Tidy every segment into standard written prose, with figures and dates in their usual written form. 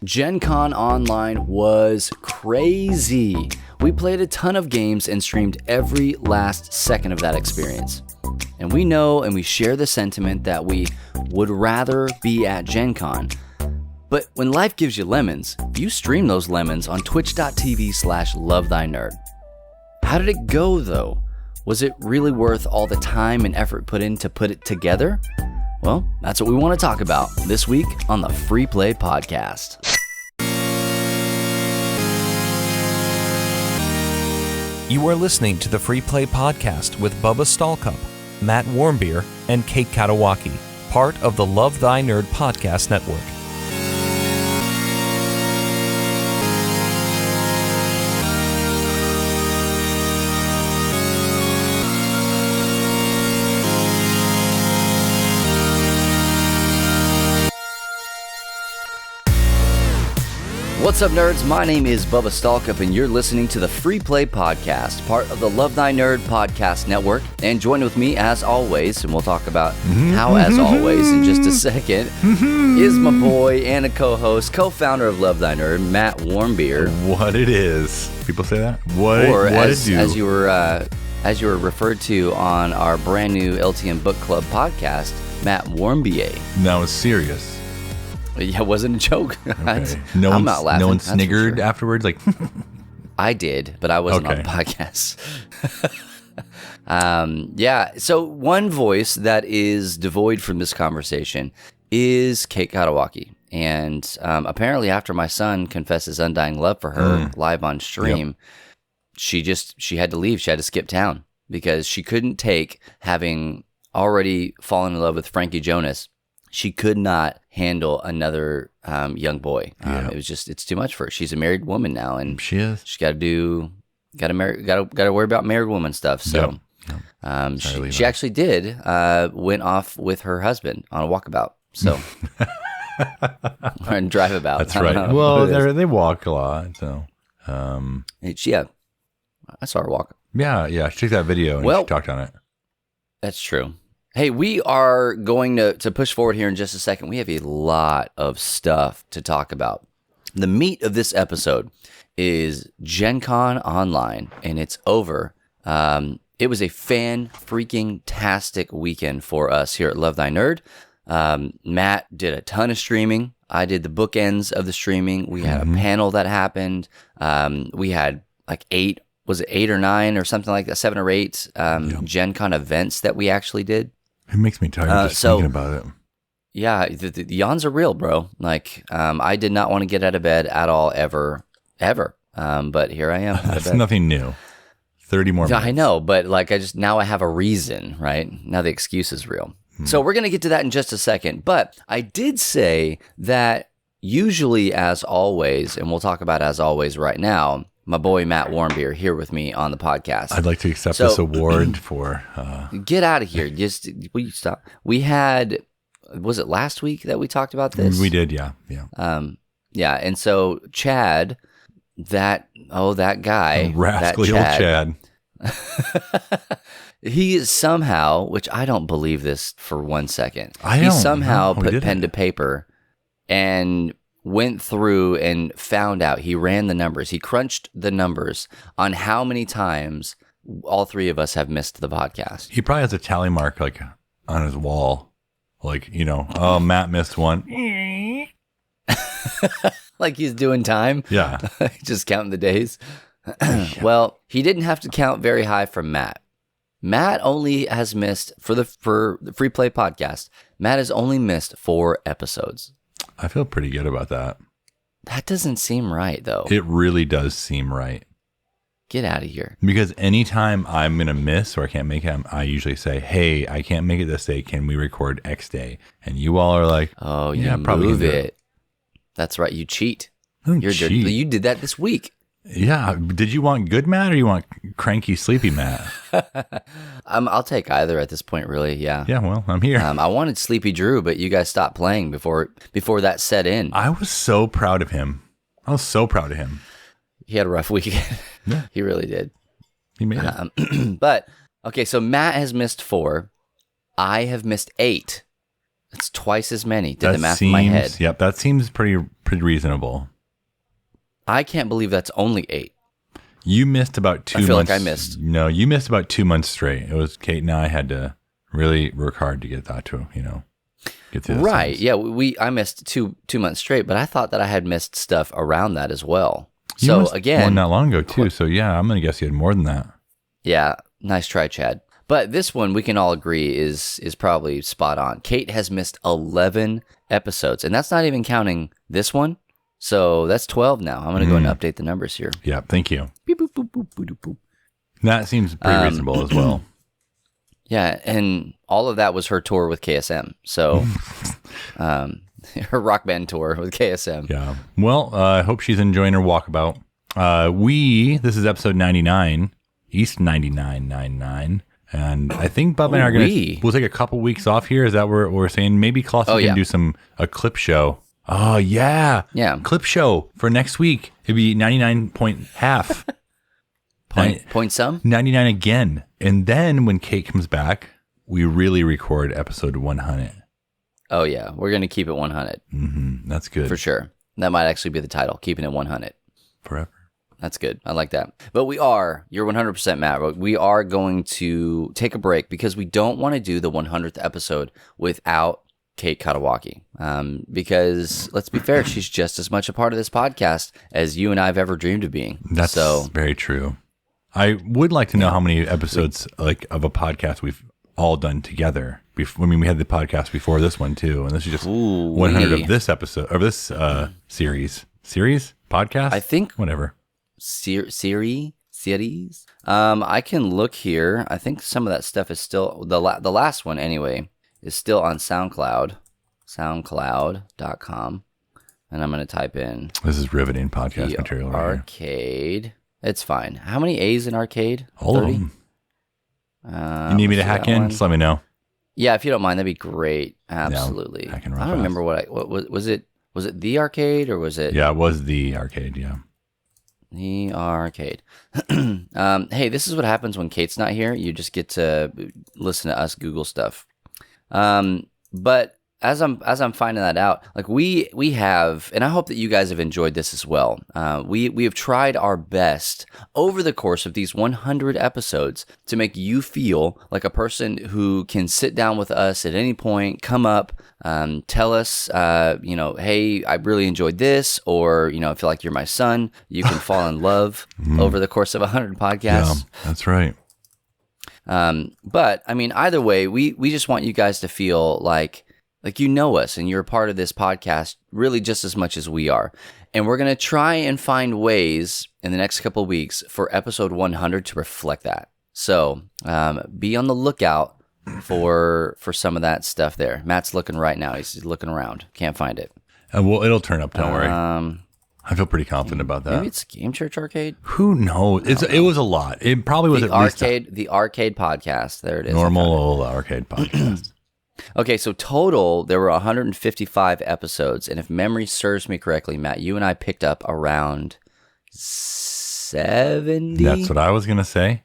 Gen Con Online was crazy. We played a ton of games and streamed every last second of that experience. And we know and we share the sentiment that we would rather be at Gen Con. But when life gives you lemons, you stream those lemons on twitch.tv/lovethynerd. How did it go though? Was it really worth all the time and effort put in to put it together? Well, that's what we want to talk about this week on the Free Play Podcast. You are listening to the Free Play Podcast with Bubba Stallcup, Matt Warmbier, and Kate Katawaki, part of the Love Thy Nerd podcast network. What's up, nerds? My name is Bubba Stallcup, and you're listening to the Free Play Podcast, part of the Love Thy Nerd podcast network. And join with me, as always, and we'll talk about how, as always, in just a second, is my boy and a co-host, co-founder of Love Thy Nerd, Matt Warmbier. What it is. People say that? What as you were referred to on our brand new LTM Book Club podcast, Matt Warmbier. No, it's serious. Yeah, it wasn't a joke. Okay. I'm not laughing. No one sniggered afterwards? Like, I did, but I wasn't on the podcast. Yeah, so one voice that is devoid from this conversation is Kate Katawaki. And apparently after my son confessed his undying love for her live on stream, she had to leave. She had to skip town because she couldn't take having already fallen in love with Frankie Jonas. She could not handle another young boy. It's too much for her. She's a married woman now, and she is. She's got to worry about married woman stuff. So, she actually went off with her husband on a walkabout. So, and drive about. That's right. Well, they walk a lot. So, I saw her walk. Yeah. She took that video and she talked on it. That's true. Hey, we are going to push forward here in just a second. We have a lot of stuff to talk about. The meat of this episode is Gen Con Online, and it's over. It was a fan-freaking-tastic weekend for us here at Love Thy Nerd. Matt did a ton of streaming. I did the bookends of the streaming. We had a panel that happened. We had like 8 or 9 or something like that, 7 or 8 Gen Con events that we actually did. It makes me tired just thinking about it. Yeah, the yawns are real, bro. Like, I did not want to get out of bed at all, ever. But here I am. That's nothing new. 30 more minutes. I know, but like, now I have a reason, right? Now the excuse is real. So we're going to get to that in just a second. But I did say that usually, as always, and we'll talk about as always right now, my boy Matt Warmbier here with me on the podcast. I'd like to accept this award for... Get out of here. Will you stop? We had... Was it last week that we talked about this? We did, yeah. Yeah, and so Chad, that guy... Rascally old Chad. He somehow, which I don't believe this for 1 second, he somehow put pen to paper and... went through and found out, he ran the numbers, he crunched the numbers on how many times all 3 of us have missed the podcast. He probably has a tally mark like on his wall. Like, Matt missed one. Like he's doing time. Yeah. Just counting the days. Well, he didn't have to count very high from Matt. Matt only has missed, for the Free Play Podcast, Matt has only missed 4 episodes. I feel pretty good about that. That doesn't seem right, though. It really does seem right. Get out of here. Because anytime I'm going to miss or I can't make it, I usually say, hey, I can't make it this day. Can we record X day? And you all are like, oh, yeah, you probably move it. That's right. You cheat. You did that this week. Yeah. Did you want good Matt or you want cranky, sleepy Matt? I'll take either at this point, really. Yeah. Yeah. Well, I'm here. I wanted Sleepy Drew, but you guys stopped playing before that set in. I was so proud of him. He had a rough weekend. Yeah. He really did. He made it. But okay, so Matt has missed 4. I have missed 8. It's twice as many. Did the math in my head. Yep, that seems pretty reasonable. I can't believe that's only 8. You missed about 2 months. I feel like I missed. No, you missed about 2 months straight. It was Kate and I had to really work hard to get that to, get through this. Right. Yeah, I missed 2 months straight, but I thought that I had missed stuff around that as well. You so missed again, one not long ago too. So yeah, I'm going to guess you had more than that. Yeah, nice try, Chad. But this one we can all agree is probably spot on. Kate has missed 11 episodes, and that's not even counting this one. So that's 12 now. I'm going to go and update the numbers here. Yeah, thank you. Beep, boop, boop, boop, boop, boop. That seems pretty reasonable as well. Yeah, and all of that was her tour with KSM. So her rock band tour with KSM. Yeah. Well, I hope she's enjoying her walkabout. This is episode 99, East 9999. And I think Bub and I are going to, we'll take a couple weeks off here. Is that what we're saying? Maybe Colossus can do a clip show. Oh, yeah. Yeah. Clip show for next week. It'd be 99 point half. Point some? 99 again. And then when Kate comes back, we really record episode 100. Oh, yeah. We're going to keep it 100. Mm-hmm. That's good. For sure. That might actually be the title, Keeping It 100. Forever. That's good. I like that. But you're 100% Matt, we are going to take a break because we don't want to do the 100th episode without Kate Katawaki. Because let's be fair, she's just as much a part of this podcast as you and I have ever dreamed of being. That's very true. I would like to know how many episodes of a podcast we've all done together. We had the podcast before this one too, and this is just 100 of this episode of this series podcast. I think whatever series. I can look here. I think some of that stuff is still the last one anyway is still on SoundCloud.com, and I'm going to type in. This is riveting podcast material. Right Arcade. Here. It's fine. How many A's in arcade? All 30? Of them. You need me to hack in? Just let me know. Yeah, if you don't mind, that'd be great. Absolutely. Yeah, I don't remember what was it. Was it the arcade or was it? Yeah, it was the arcade. Yeah. The arcade. Hey, this is what happens when Kate's not here. You just get to listen to us Google stuff. But as I'm finding that out, like we have, and I hope that you guys have enjoyed this as well. We have tried our best over the course of these 100 episodes to make you feel like a person who can sit down with us at any point, come up, tell us, hey, I really enjoyed this, or I feel like you're my son. You can fall in love over the course of 100 podcasts. Yeah, that's right. But I mean, either way, we just want you guys to feel like you know us and you're a part of this podcast really just as much as we are. And we're going to try and find ways in the next couple of weeks for episode 100 to reflect that. So be on the lookout for some of that stuff there. Matt's looking right now. He's looking around. Can't find it. Well, it'll turn up. Don't worry. I feel pretty confident about that. Maybe it's Game Church Arcade? Who knows? It was a lot. It probably was the arcade podcast. There it is. Normal old arcade podcast. Okay, so total, there were 155 episodes, and if memory serves me correctly, Matt, you and I picked up around 70? That's what I was going to say.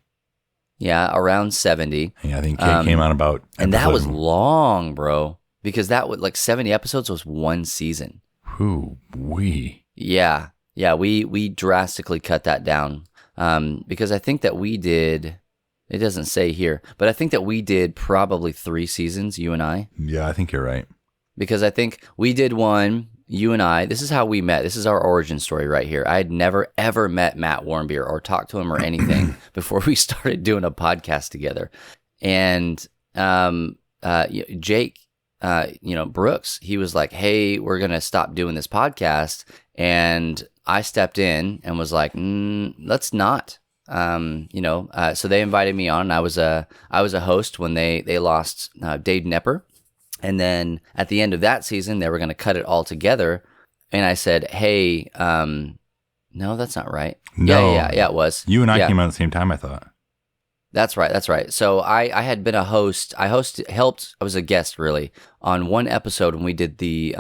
Yeah, around 70. Yeah, I think Kate came on about... And that was long, bro, because that was 70 episodes was one season. Whoo-wee. Yeah, we drastically cut that down because I think that we did... It doesn't say here, but I think that we did probably 3 seasons, you and I. Yeah, I think you're right. Because I think we did one, you and I. This is how we met. This is our origin story right here. I had never, ever met Matt Warmbier or talked to him or anything before we started doing a podcast together. And Jake, Brooks, he was like, hey, we're going to stop doing this podcast. And I stepped in and was like, let's not. So they invited me on. And I was a host when they lost Dave Nepper, and then at the end of that season they were going to cut it all together. And I said, "Hey, no, that's not right." No, yeah, it was. You and I came out at the same time, I thought. That's right. So I had been a host. I was a guest really on one episode when we did the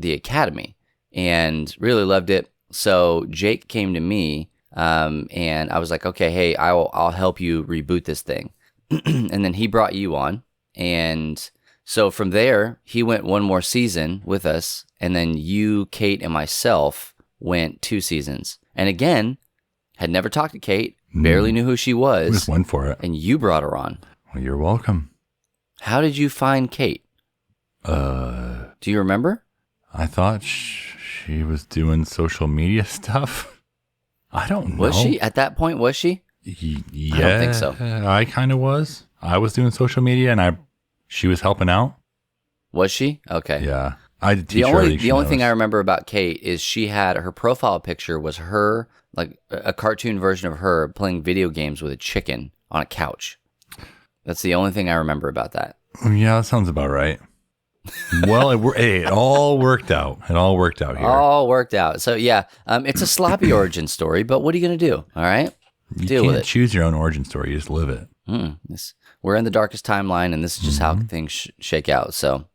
Academy, and really loved it. So Jake came to me. And I was like, okay, hey, I'll help you reboot this thing. And then he brought you on, and So from there, he went one more season with us, and then you, Kate, and myself went 2 seasons. And again, had never talked to Kate, barely knew who she was. Just went for it. And you brought her on. Well, you're welcome. How did you find Kate? Do you remember? I thought she was doing social media stuff. I don't know. Was she? At that point, was she? Yeah. I don't think so. I kind of was. I was doing social media, and she was helping out. Was she? Okay. Yeah. I did teach the her. only thing I remember about Kate is she had her profile picture was her, like a cartoon version of her playing video games with a chicken on a couch. That's the only thing I remember about that. Yeah, that sounds about right. Well, it all worked out. It all worked out here. All worked out. So yeah, it's a sloppy origin story, but what are you going to do? All right? Deal with it. You can't choose your own origin story. You just live it. We're in the darkest timeline, and this is just how things shake out. So,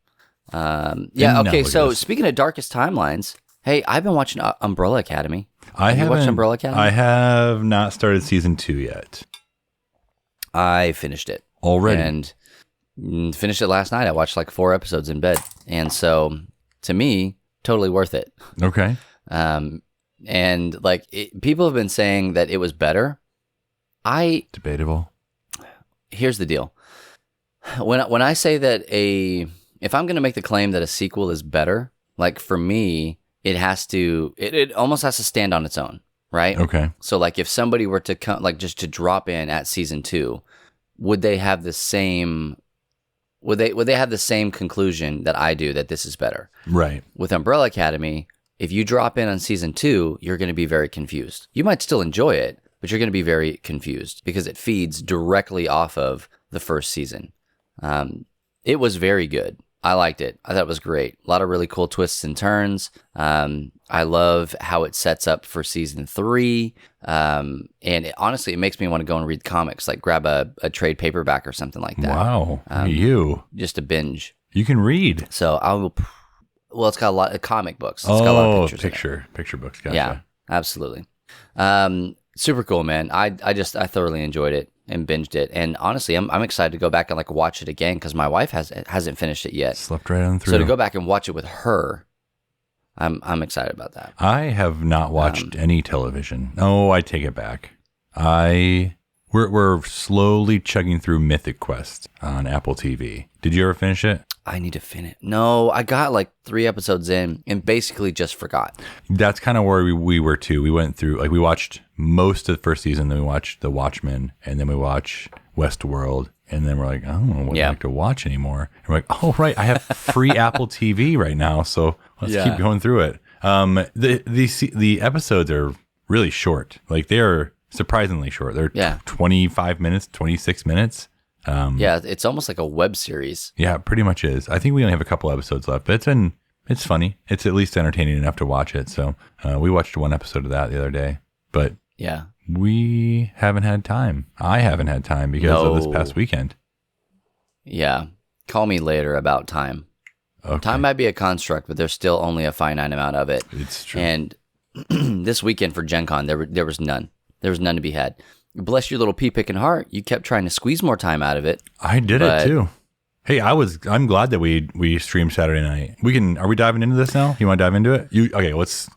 yeah, okay. So speaking of darkest timelines, hey, I've been watching Umbrella Academy. Have you watched Umbrella Academy? I have not started season 2 yet. I finished it already, and finished it last night. I watched like 4 episodes in bed, and so to me, totally worth it. Okay. And like people have been saying that it was better. Debatable. Here's the deal. When I say that if I'm going to make the claim that a sequel is better, like for me, it almost has to stand on its own, right? Okay. So like if somebody were to come, like just to drop in at season 2, would they have the same conclusion that I do, that this is better? Right. With Umbrella Academy, if you drop in on season 2, you're going to be very confused. You might still enjoy it, but you're going to be very confused because it feeds directly off of the first season. It was very good. I liked it. I thought it was great. A lot of really cool twists and turns. I love how it sets up for season 3. And honestly, it makes me want to go and read comics, like grab a trade paperback or something like that. Wow. Just a binge. You can read. So I will. Well, it's got a lot of comic books. It's got a lot of picture books. Gotcha. Yeah, absolutely. Super cool, man. I thoroughly enjoyed it and binged it. And honestly, I'm excited to go back and like watch it again because my wife hasn't finished it yet. Slept right on through. So to go back and watch it with her, I'm excited about that. I have not watched any television. Oh, I take it back. We're slowly chugging through Mythic Quest on Apple TV. Did you ever finish it? I need to finish. No, I got like 3 episodes in and basically just forgot. That's kind of where we were too. We went through, like we watched most of the first season, then we watched The Watchmen, and then we watched Westworld, and then we're like, I don't know what I like to watch anymore. And we're like, oh, right, I have free Apple TV right now, so let's keep going through it. The episodes are really short. Like they're surprisingly short. They're 25 minutes, 26 minutes. Yeah, it's almost like a web series. Yeah, it pretty much is. I think we only have a couple episodes left, but it's funny. It's at least entertaining enough to watch it. So we watched 1 episode of that the other day, but we haven't had time. I haven't had time because of this past weekend. Yeah, call me later about time. Okay. Time might be a construct, but there's still only a finite amount of it. It's true. And this weekend for Gen Con, there was none. There was none to be had. Bless your little pea-picking heart. You kept trying to squeeze more time out of it. I did it too. Hey, I'm glad that we streamed Saturday night. Are we diving into this now? You want to dive into it?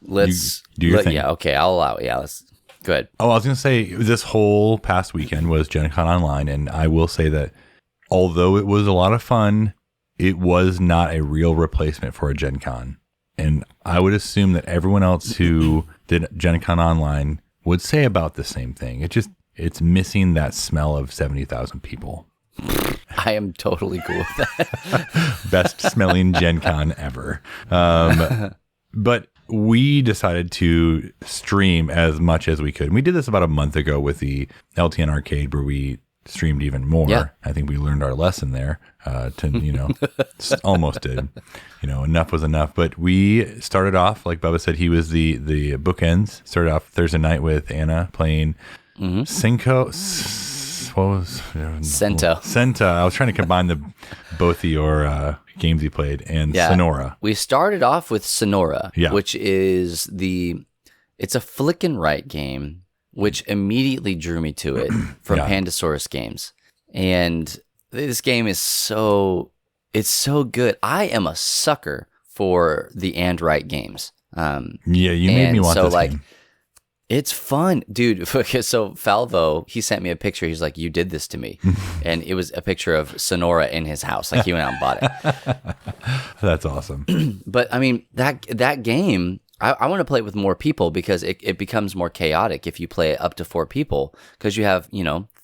Let's do your thing. Yeah, okay, I'll allow it. Yeah, let's go ahead. Oh, I was going to say this whole past weekend was Gen Con Online, and I will say that although it was a lot of fun, it was not a real replacement for a Gen Con. And I would assume that everyone else who did Gen Con Online would say about the same thing. It's missing that smell of 70,000 people. I am totally cool with that. Best smelling Gen Con ever. But we decided to stream as much as we could. And we did this about a month ago with the LTN Arcade where we streamed even more. Yeah. I think we learned our lesson there almost did. Enough was enough. But we started off, like Bubba said, he was the bookends. Started off Thursday night with Anna playing Cinco. What was Senta? I was trying to combine both of your games you played and Sonora. We started off with Sonora, which is it's a flick and write game, which immediately drew me to it from Pandasaurus Games. And this game is so It's so good. I am a sucker for the And Right games. Yeah, you made me want this game. It's fun, dude. So Falvo, he sent me a picture. He's like, "You did this to me," and it was a picture of Sonora in his house. Like he went out and bought it. That's awesome. But I mean, that game, I want to play it with more people because it becomes more chaotic if you play it up to 4 people because you have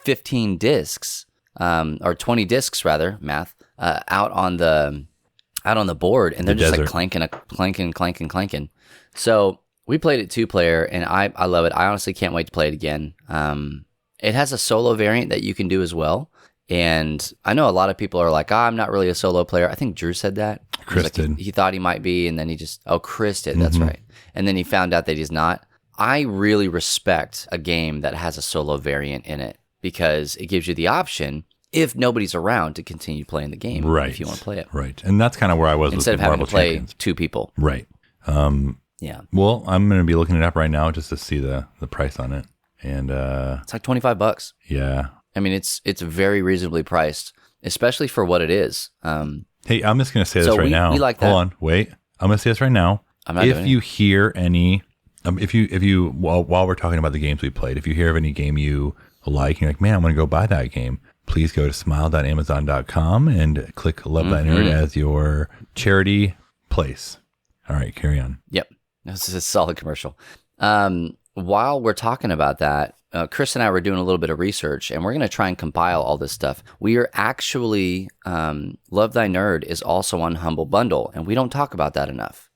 15 discs, or 20 discs rather, math, out on the board, and they're just like clanking. So we played it 2-player, and I love it. I honestly can't wait to play it again. It has a solo variant that you can do as well. And I know a lot of people are like, I'm not really a solo player. I think Drew said that. Chris did. He thought he might be, and then Chris did. That's right. And then he found out that he's not. I really respect a game that has a solo variant in it because it gives you the option, if nobody's around, to continue playing the game. Right. If you want to play it. Right. And that's kind of where I was instead with of having Marvel to play Champions. 2 people. Right. Yeah. Well, I'm going to be looking it up right now just to see the price on it. And it's like $25. Yeah. I mean, it's very reasonably priced, especially for what it is. Hey, I'm just going to say this right now. We like that. Hold on, wait. I'm going to say this right now. I'm not if you hear any, if you while we're talking about the games we played, if you hear of any game you like, and you're like, man, I'm going to go buy that game, please go to smile.amazon.com and click Love Thy Nerd as your charity place. All right, carry on. Yep. This is a solid commercial. While we're talking about that, Chris and I were doing a little bit of research, and we're going to try and compile all this stuff. We are actually, Love Thy Nerd is also on Humble Bundle, and we don't talk about that enough.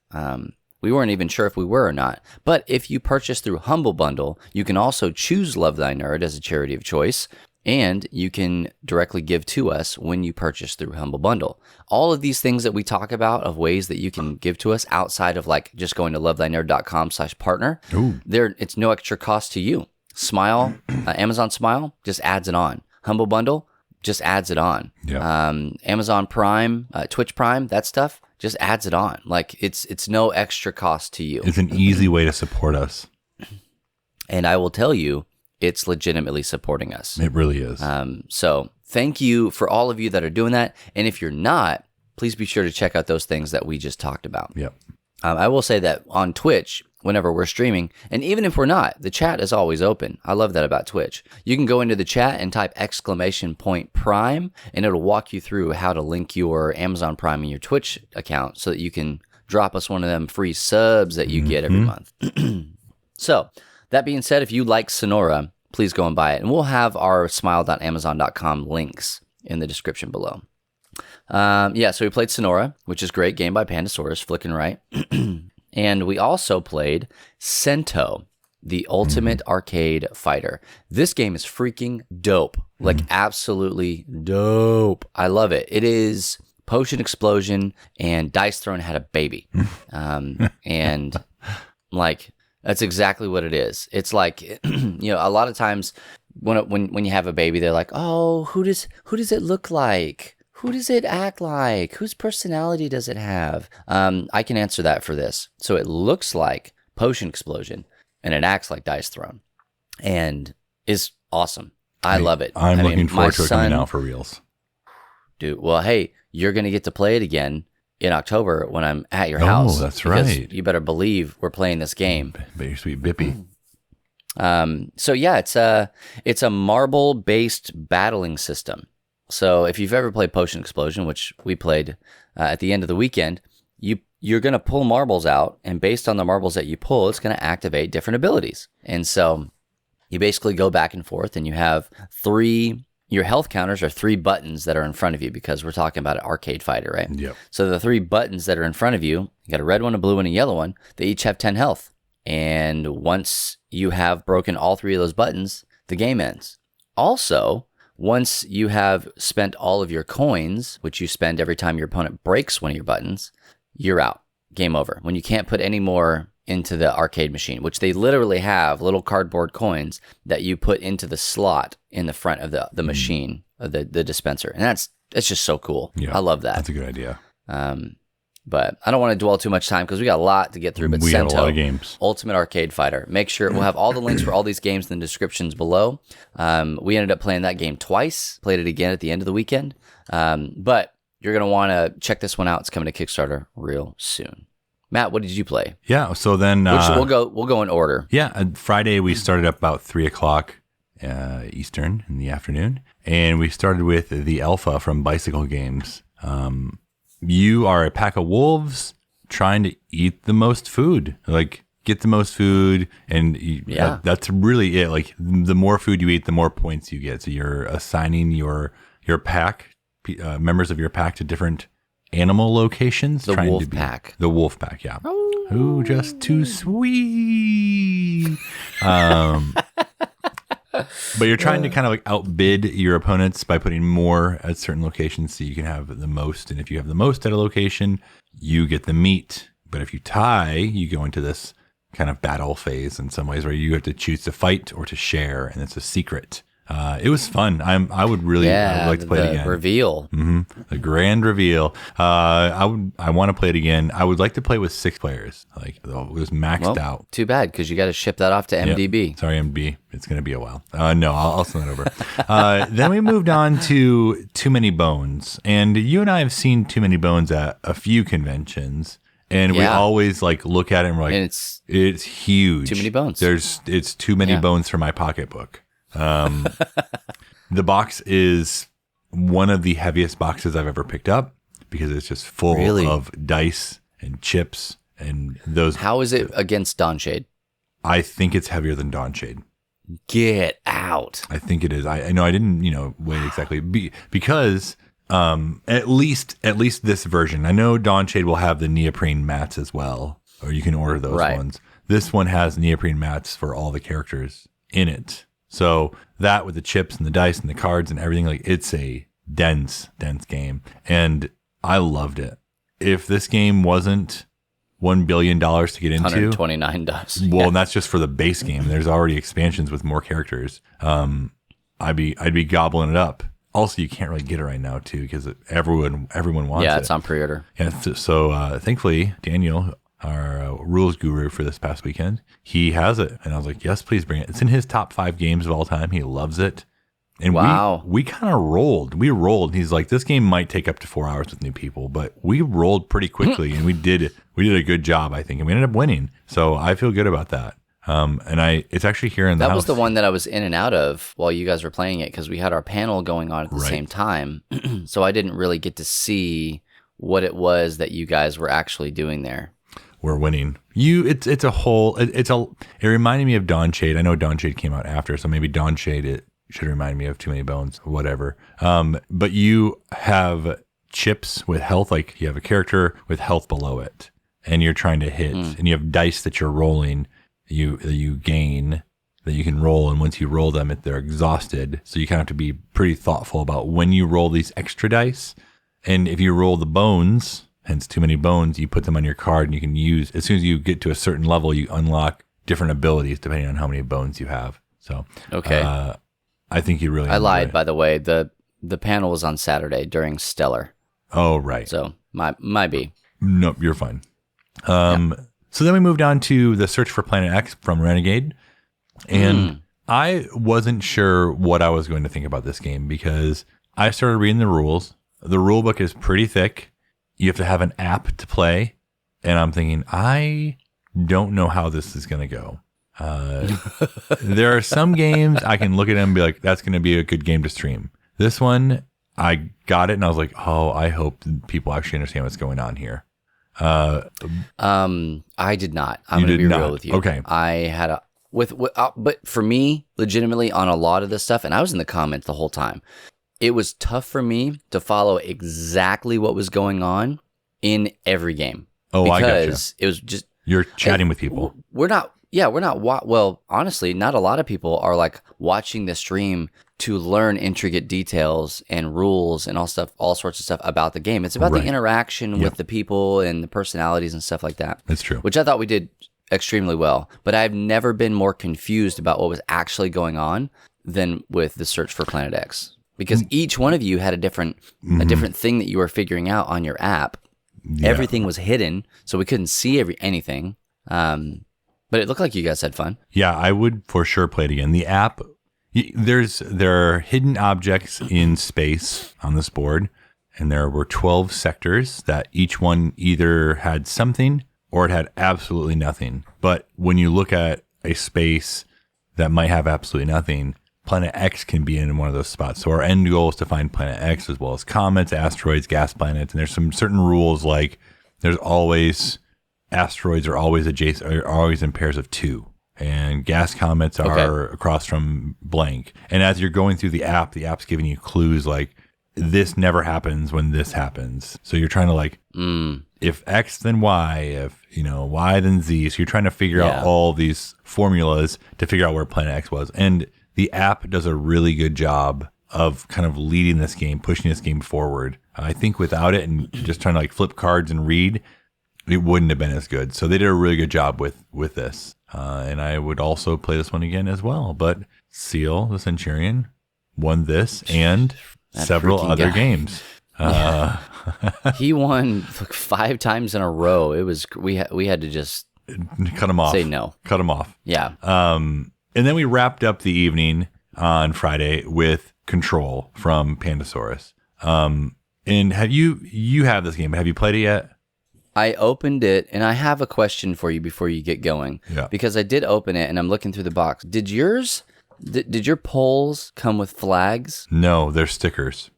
We weren't even sure if we were or not. But if you purchase through Humble Bundle, you can also choose Love Thy Nerd as a charity of choice, and you can directly give to us when you purchase through Humble Bundle. All of these things that we talk about of ways that you can give to us outside of like just going to lovethynerd.com/partner, it's no extra cost to you. Smile, Amazon Smile just adds it on. Humble Bundle just adds it on. Yeah. Amazon Prime, Twitch Prime, that stuff just adds it on. Like it's no extra cost to you. It's an easy way to support us. And I will tell you, it's legitimately supporting us. It really is. So thank you for all of you that are doing that. And if you're not, please be sure to check out those things that we just talked about. Yep. I will say that on Twitch, whenever we're streaming, and even if we're not, the chat is always open. I love that about Twitch. You can go into the chat and type !Prime, and it'll walk you through how to link your Amazon Prime and your Twitch account so that you can drop us one of them free subs that you get every month. So, that being said, if you like Sonora, please go and buy it. And we'll have our smile.amazon.com links in the description below. So we played Sonora, which is great. Game by Pandasaurus, flicking right. And we also played Cento, the Ultimate Arcade Fighter. This game is freaking dope. Like, absolutely dope. I love it. It is Potion Explosion and Dice Throne had a baby. And, like, that's exactly what it is. It's like, a lot of times when you have a baby, they're like, oh, who does it look like? Who does it act like? Whose personality does it have? I can answer that for this. So it looks like Potion Explosion, and it acts like Dice Throne, and is awesome. I love it. I'm looking forward to it coming out for reals. Dude, well, hey, you're going to get to play it again in October when I'm at your house. Oh, that's right. You better believe we're playing this game. Very sweet Bippy. So yeah, it's a marble-based battling system. So if you've ever played Potion Explosion, which we played at the end of the weekend, you're going to pull marbles out, and based on the marbles that you pull, it's going to activate different abilities. And so you basically go back and forth, and you have your health counters are 3 buttons that are in front of you, because we're talking about an arcade fighter, right? Yep. So the 3 buttons that are in front of you got a red one, a blue one, and a yellow one. They each have 10 health. And once you have broken all 3 of those buttons, the game ends. Also, once you have spent all of your coins, which you spend every time your opponent breaks one of your buttons, you're out. Game over. When you can't put any more into the arcade machine, which they literally have little cardboard coins that you put into the slot in the front of the machine, of the dispenser. And that's just so cool. Yeah, I love that. That's a good idea. But I don't want to dwell too much time because we got a lot to get through. But we got a lot Cento, of games. Ultimate Arcade Fighter. Make sure we'll have all the links for all these games in the descriptions below. We ended up playing that game twice. Played it again at the end of the weekend. But you're going to want to check this one out. It's coming to Kickstarter real soon. Matt, what did you play? Yeah, so then we'll go in order. Yeah, Friday we started up about 3:00 Eastern in the afternoon, and we started with the alpha from Bicycle Games. You are a pack of wolves trying to eat the most food, like get the most food, and that's really it. Like the more food you eat, the more points you get. So you're assigning your pack, members of your pack, to different animal locations. The wolf pack. The wolf pack, yeah. Oh, just too sweet. But you're trying to kind of like outbid your opponents by putting more at certain locations so you can have the most. And if you have the most at a location, you get the meat. But if you tie, you go into this kind of battle phase in some ways where you have to choose to fight or to share. And it's a secret. It was fun. I would like to play it again. Reveal. Mm-hmm. The grand reveal. I want to play it again. I would like to play with 6 players. Like it was maxed out. Too bad, because you got to ship that off to MDB. Yep. Sorry, MDB. It's going to be a while. No, I'll send it over. Then we moved on to Too Many Bones, and you and I have seen Too Many Bones at a few conventions. And we always like look at it and we're like, and it's huge. Too many bones. It's too many bones for my pocketbook. The box is one of the heaviest boxes I've ever picked up because it's just full of dice and chips and those. How is it against Dawnshade? I think it's heavier than Dawnshade. Get out. I think it is. I know I didn't, weigh exactly because at least this version. I know Dawnshade will have the neoprene mats as well, or you can order those ones. This one has neoprene mats for all the characters in it. So that with the chips and the dice and the cards and everything, like it's a dense game. And I loved it. If this game wasn't $1 billion to get into, $129. Well, and that's just for the base game. There's already expansions with more characters. I'd be gobbling it up. Also, you can't really get it right now too because everyone wants it. Yeah, it's on pre-order. Yeah, so thankfully, Daniel, our rules guru for this past weekend, he has it, and I was like, yes, please bring it. It's in his top 5 games of all time. He loves it, and we kind of rolled. We rolled. He's like, this game might take up to 4 hours with new people, but we rolled pretty quickly, and we did a good job, I think, and we ended up winning. So I feel good about that. It's actually here in the house. That was the one that I was in and out of while you guys were playing it because we had our panel going on at the same time, so I didn't really get to see what it was that you guys were actually doing there. We're winning. It reminded me of Dawnshade. I know Dawnshade came out after, so maybe Dawnshade it should remind me of Too Many Bones, whatever. But you have chips with health, like you have a character with health below it, and you're trying to hit, and you have dice that you're rolling. You gain that you can roll, and once you roll them, they're exhausted. So you kind of have to be pretty thoughtful about when you roll these extra dice. And if you roll the bones, hence Too Many Bones, you put them on your card, and you can use, as soon as you get to a certain level, you unlock different abilities depending on how many bones you have. So I think you really. I lied, by the way. The panel was on Saturday during Stellar. Oh, right. So might be. Nope, you're fine. So then we moved on to the Search for Planet X from Renegade. And I wasn't sure what I was going to think about this game because I started reading the rules. The rule book is pretty thick. You have to have an app to play. And I'm thinking, I don't know how this is going to go. There are some games I can look at them and be like, that's going to be a good game to stream. This one, I got it and I was like, oh, I hope people actually understand what's going on here. I did not. I'm going to be real with you. Okay. I had but for me, legitimately on a lot of this stuff, and I was in the comments the whole time, it was tough for me to follow exactly what was going on in every game. Oh, I got you. Because it was just... You're chatting with people. We're not... Well, honestly, not a lot of people are like watching the stream to learn intricate details and rules and all sorts of stuff about the game. It's about the interaction with the people and the personalities and stuff like that. That's true. Which I thought we did extremely well. But I've never been more confused about what was actually going on than with the Search for Planet X. Because each one of you had a different thing that you were figuring out on your app. Yeah. Everything was hidden, so we couldn't see anything. But it looked like you guys had fun. Yeah, I would for sure play it again. The app, there are hidden objects in space on this board, and there were 12 sectors that each one either had something or it had absolutely nothing. But when you look at a space that might have absolutely nothing, Planet X can be in one of those spots. So our end goal is to find Planet X as well as comets, asteroids, gas planets. And there's some certain rules, like there's always asteroids are always adjacent, are always in pairs of 2. And gas comets are across from blank. And as you're going through the app's giving you clues like this never happens when this happens. So you're trying to like, if X then Y, if Y then Z. So you're trying to figure out all these formulas to figure out where Planet X was. And the app does a really good job of kind of leading this game, pushing this game forward. I think without it and just trying to like flip cards and read, it wouldn't have been as good. So they did a really good job with this. And I would also play this one again as well. But Seal, the Centurion, won this and several other games. He won 5 times in a row. It was we had to just cut him off. Say no. Cut him off. Yeah. And then we wrapped up the evening on Friday with Control from Pandasaurus. And have you have this game? Have you played it yet? I opened it, and I have a question for you before you get going. Yeah. Because I did open it, and I'm looking through the box. Did your poles come with flags? No, they're stickers.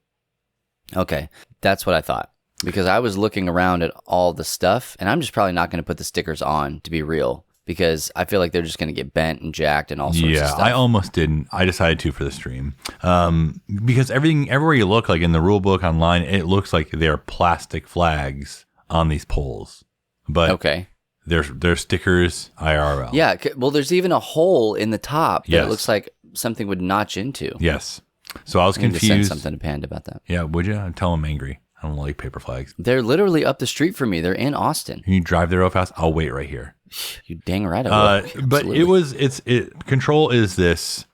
Okay, that's what I thought. Because I was looking around at all the stuff, and I'm just probably not going to put the stickers on, to be real. Because I feel like they're just going to get bent and jacked and all sorts of stuff. Yeah, I almost didn't. I decided to for the stream. Because everywhere you look, like in the rule book online, it looks like they're plastic flags on these poles. But they're stickers IRL. Yeah, well, there's even a hole in the top that it looks like something would notch into. Yes. So I was confused. Send something to Panda about that. Yeah, would you? I'd tell him angry. I don't like paper flags. They're literally up the street from me. They're in Austin. Can you drive there real fast? I'll wait right here. You dang right I will. But Control is this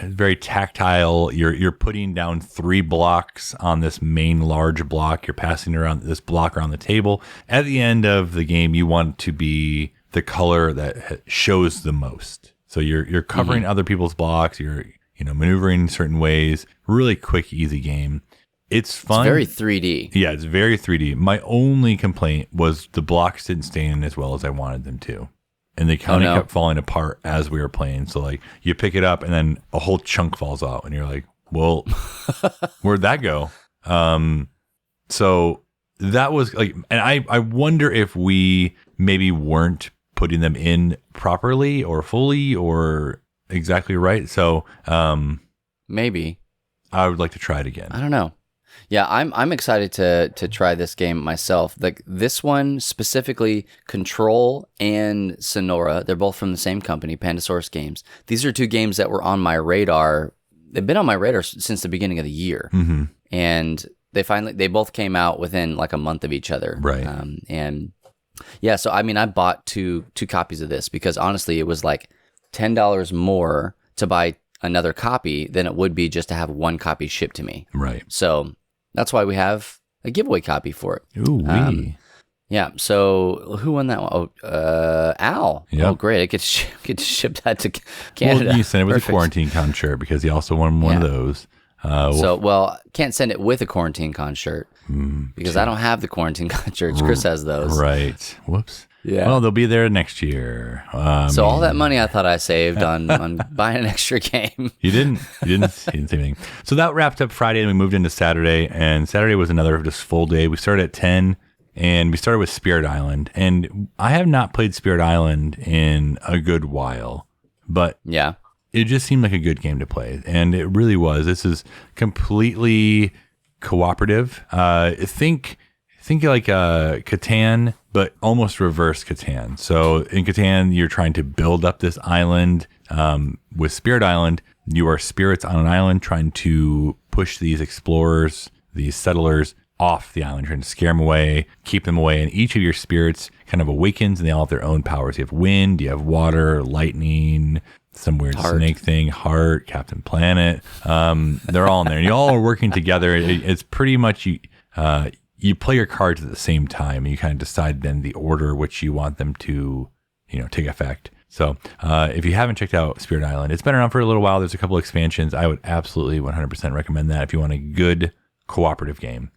very tactile. You're putting down 3 blocks on this main large block. You're passing around this block around the table. At the end of the game, you want to be the color that shows the most. So you're covering other people's blocks. You're maneuvering certain ways. Really quick, easy game. It's fun. It's very 3D. Yeah, it's very 3D. My only complaint was the blocks didn't stay in as well as I wanted them to. And they kind of kept falling apart as we were playing. So, like, you pick it up and then a whole chunk falls out. And you're like, well, where'd that go? So that was like, and I wonder if we maybe weren't putting them in properly or fully or exactly right. So maybe. I would like to try it again. I don't know. Yeah, I'm excited to try this game myself. Like this one specifically, Control and Sonora, they're both from the same company, Pandasaurus Games. These are 2 games that were on my radar. They've been on my radar since the beginning of the year, and they both came out within like a month of each other. Right. And yeah, so I mean, I bought two copies of this because honestly, it was like $10 more to buy another copy than it would be just to have 1 copy shipped to me. Right. So that's why we have a giveaway copy for it. Ooh, yeah. So who won that one? Oh, Al. Yep. Oh, great. I get to ship that to Canada. Well, you sent it with a Quarantine Con shirt because he also won one of those. Can't send it with a Quarantine Con shirt because I don't have the Quarantine Con shirts. Chris has those. Right. Whoops. Yeah. Well, they'll be there next year. So all that money I thought I saved on buying an extra game. You didn't say anything. So that wrapped up Friday and we moved into Saturday. And Saturday was another just full day. We started at 10 and we started with Spirit Island. And I have not played Spirit Island in a good while. But yeah, it just seemed like a good game to play. And it really was. This is completely cooperative. Think like Catan, but almost reverse Catan. So in Catan, you're trying to build up this island. With Spirit Island, you are spirits on an island trying to push these explorers, these settlers off the island, trying to scare them away, keep them away. And each of your spirits kind of awakens and they all have their own powers. You have wind, you have water, lightning, some weird snake thing, heart, Captain Planet. They're all in there. And you all are working together. It's pretty much you play your cards at the same time and you kind of decide then the order which you want them to, take effect. So if you haven't checked out Spirit Island, it's been around for a little while. There's a couple expansions. I would absolutely 100% recommend that if you want a good cooperative game.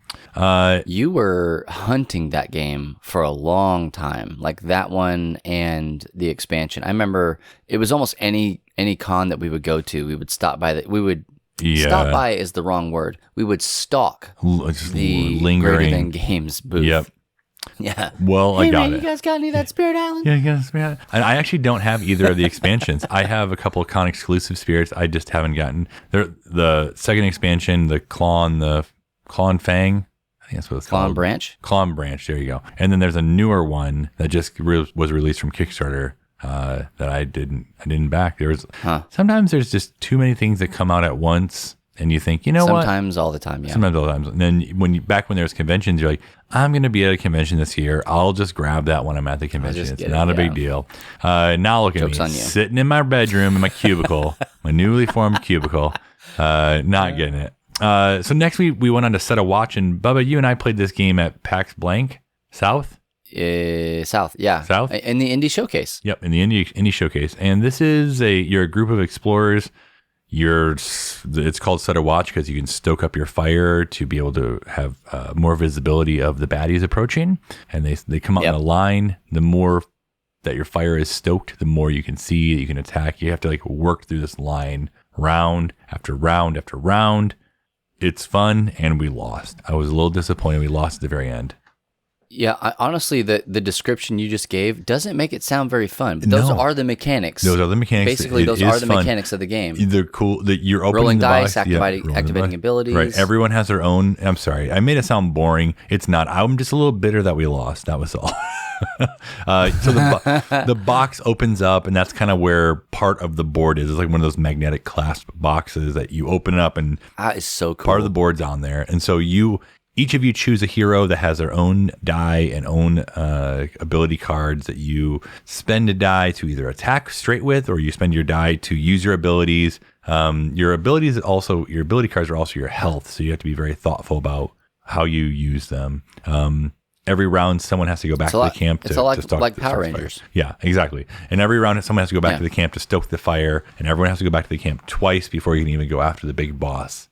You were hunting that game for a long time, like that one and the expansion. I remember it was almost any con that we would go to, we would stop by stop by is the wrong word. We would stalk the lingering Greater Than Games booth. Yep. Yeah. Well, I got it. You guys got any of that Spirit Island? Yeah, yes, man. I actually don't have either of the expansions. I have a couple of con exclusive spirits. I just haven't gotten the second expansion, the Claw and Fang. I think that's what it's called. Claw and Branch. Claw and Branch. There you go. And then there's a newer one that just was released from Kickstarter that I didn't back. Sometimes there's just too many things that come out at once. And you think, what? Sometimes all the time, yeah. Sometimes all the time. And then back when there's conventions, you're like, I'm going to be at a convention this year. I'll just grab that when I'm at the convention. It's not a big deal. Now look at me, sitting in my bedroom in my cubicle, my newly formed cubicle, not getting it. So next we went on to Set a Watch, and Bubba, you and I played this game at PAX Blank South. South, yeah. South? In the Indie Showcase. Yep, in the Indie Showcase. And this is you're a group of explorers. It's called Set a Watch because you can stoke up your fire to be able to have more visibility of the baddies approaching, and they come out in a line. The more that your fire is stoked, the more you can see, you can attack. You have to work through this line round after round after round. It's fun, and we lost. I was a little disappointed. We lost at the very end. Yeah, honestly, the description you just gave doesn't make it sound very fun. But those are the mechanics. Those are the mechanics. Basically, those are the mechanics of the game. They're cool. That you're opening rolling the dice, box, activating abilities. Right. Everyone has their own. I'm sorry, I made it sound boring. It's not. I'm just a little bitter that we lost. That was all. So the box opens up, and that's kind of where part of the board is. It's like one of those magnetic clasp boxes that you open up, and that is so cool. Part of the board's on there, and so each of you choose a hero that has their own die and own ability cards that you spend a die to either attack straight with, or you spend your die to use your abilities. Your ability cards are also your health, so you have to be very thoughtful about how you use them. Every round, someone has to go back to the camp to stoke like the Power Rangers. Yeah, exactly. And every round, someone has to go back to the camp to stoke the fire, and everyone has to go back to the camp twice before you can even go after the big boss.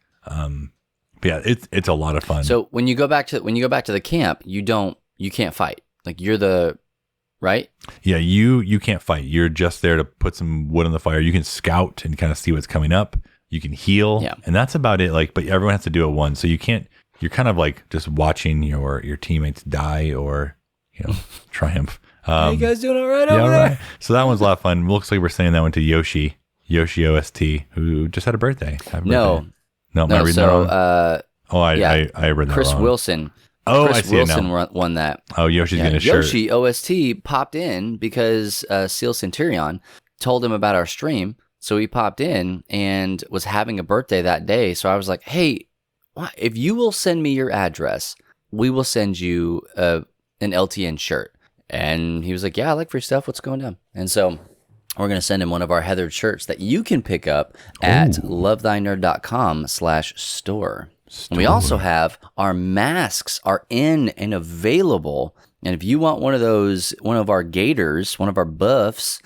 But yeah, it's a lot of fun. So when you go back to the camp, you can't fight. Like you're the right? Yeah, you can't fight. You're just there to put some wood on the fire. You can scout and kind of see what's coming up. You can heal, and that's about it. But everyone has to do it once, so you can't. You're kind of just watching your teammates die or triumph. You guys doing all right over there? Right. So that one's a lot of fun. Looks like we're sending that one to Yoshi OST, who just had a birthday. No, am I reading that wrong? I read that Chris wrong. Wilson. Oh, Chris I see Wilson it now. won that. Oh, Yoshi's getting a shirt. Yoshi OST popped in because Seal Centurion told him about our stream. So he popped in and was having a birthday that day. So I was like, hey, if you will send me your address, we will send you an LTN shirt. And he was like, yeah, I like free stuff. What's going down? And so we're going to send him one of our heathered shirts that you can pick up at lovethynerd.com/store. And we also have our masks are in and available. And if you want one of our gators, one of our buffs,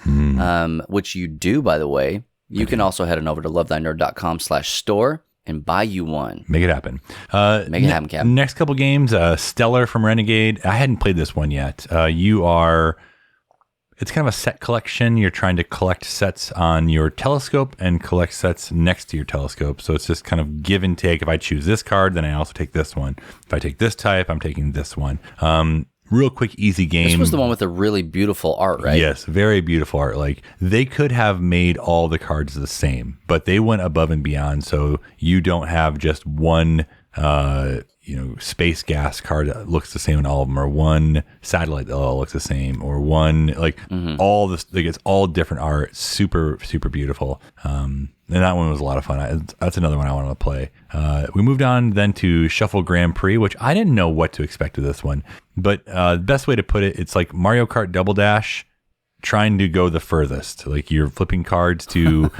which you do, by the way, you can also head on over to lovethynerd.com/store and buy you one. Make it happen. Make it happen, Cap. Next couple games, Stellar from Renegade. I hadn't played this one yet. It's kind of a set collection. You're trying to collect sets on your telescope and collect sets next to your telescope. So it's just kind of give and take. If I choose this card, then I also take this one. If I take this type, I'm taking this one. Real quick, easy game. This was the one with the really beautiful art, right? Yes, very beautiful art. They could have made all the cards the same, but they went above and beyond. So you don't have just one, space gas card that looks the same in all of them, or one satellite that all looks the same, or one all this. It's all different art. Super, super beautiful. And that one was a lot of fun. That's another one I wanted to play. We moved on then to Shuffle Grand Prix, which I didn't know what to expect of this one. But the best way to put it, it's like Mario Kart Double Dash trying to go the furthest. You're flipping cards to,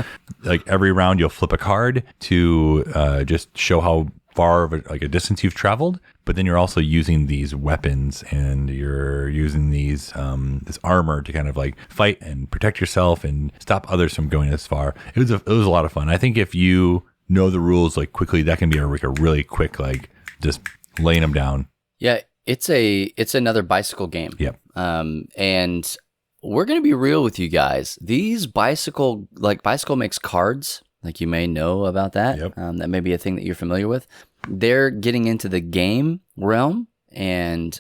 every round you'll flip a card to just show how far of a distance you've traveled. But then you're also using these weapons, and you're using these this armor to kind of fight and protect yourself and stop others from going as far. It was a lot of fun. I think if you know the rules quickly, that can be a really quick just laying them down. Yeah, it's another bicycle game. Yep. And we're going to be real with you guys. These bicycle makes cards, like you may know about that. Yep. That may be a thing that you're familiar with. They're getting into the game realm, and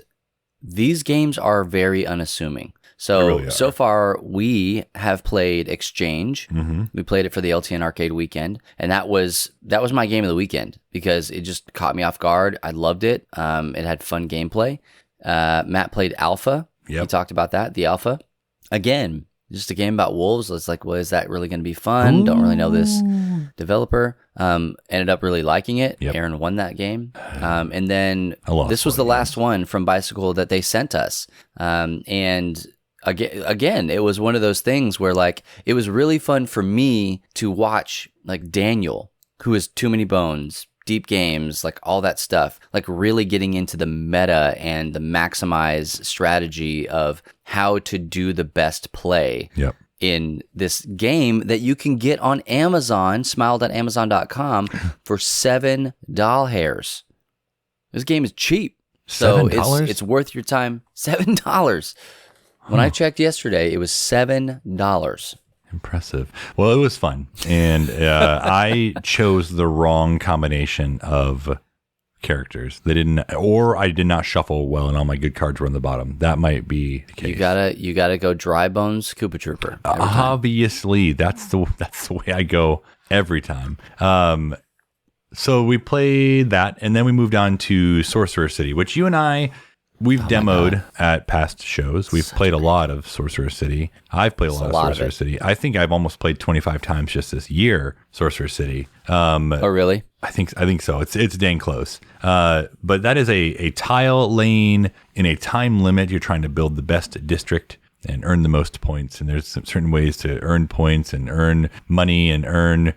these games are very unassuming. So far, we have played Exchange. Mm-hmm. We played it for the LTN Arcade weekend, and that was my game of the weekend because it just caught me off guard. I loved it. It had fun gameplay. Matt played Alpha. Yep. He talked about that, the Alpha. Again, just a game about wolves. It's like, well, is that really going to be fun? Don't really know this developer. Ended up really liking it. Yep. Aaron won that game. And then this was the games. last one from Bicycle that they sent us. And again, it was one of those things where like it was really fun for me to watch like Daniel, who is Too Many Bones, Deep Games, like all that stuff, like really getting into the meta and the maximize strategy of how to do the best play in this game that you can get on Amazon, smile.amazon.com for $7 hairs. This game is cheap. So it's worth your time. $7. When I checked yesterday, it was $7. Impressive. Well, it was fun. And I chose the wrong combination of characters. I did not shuffle well and all my good cards were on the bottom. That might be the case. You gotta go dry bones Koopa Trooper. Obviously, that's the way I go every time. So we played that, and then we moved on to Sorcerer City, which you and I... We've demoed at past shows. We've played a lot of Sorcerer City. I've played a lot of Sorcerer City. I think I've almost played 25 times just this year, Sorcerer City. Oh, really? I think so. It's dang close. But that is a tile lane in a time limit. You're trying to build the best district and earn the most points. And there's certain ways to earn points and earn money and earn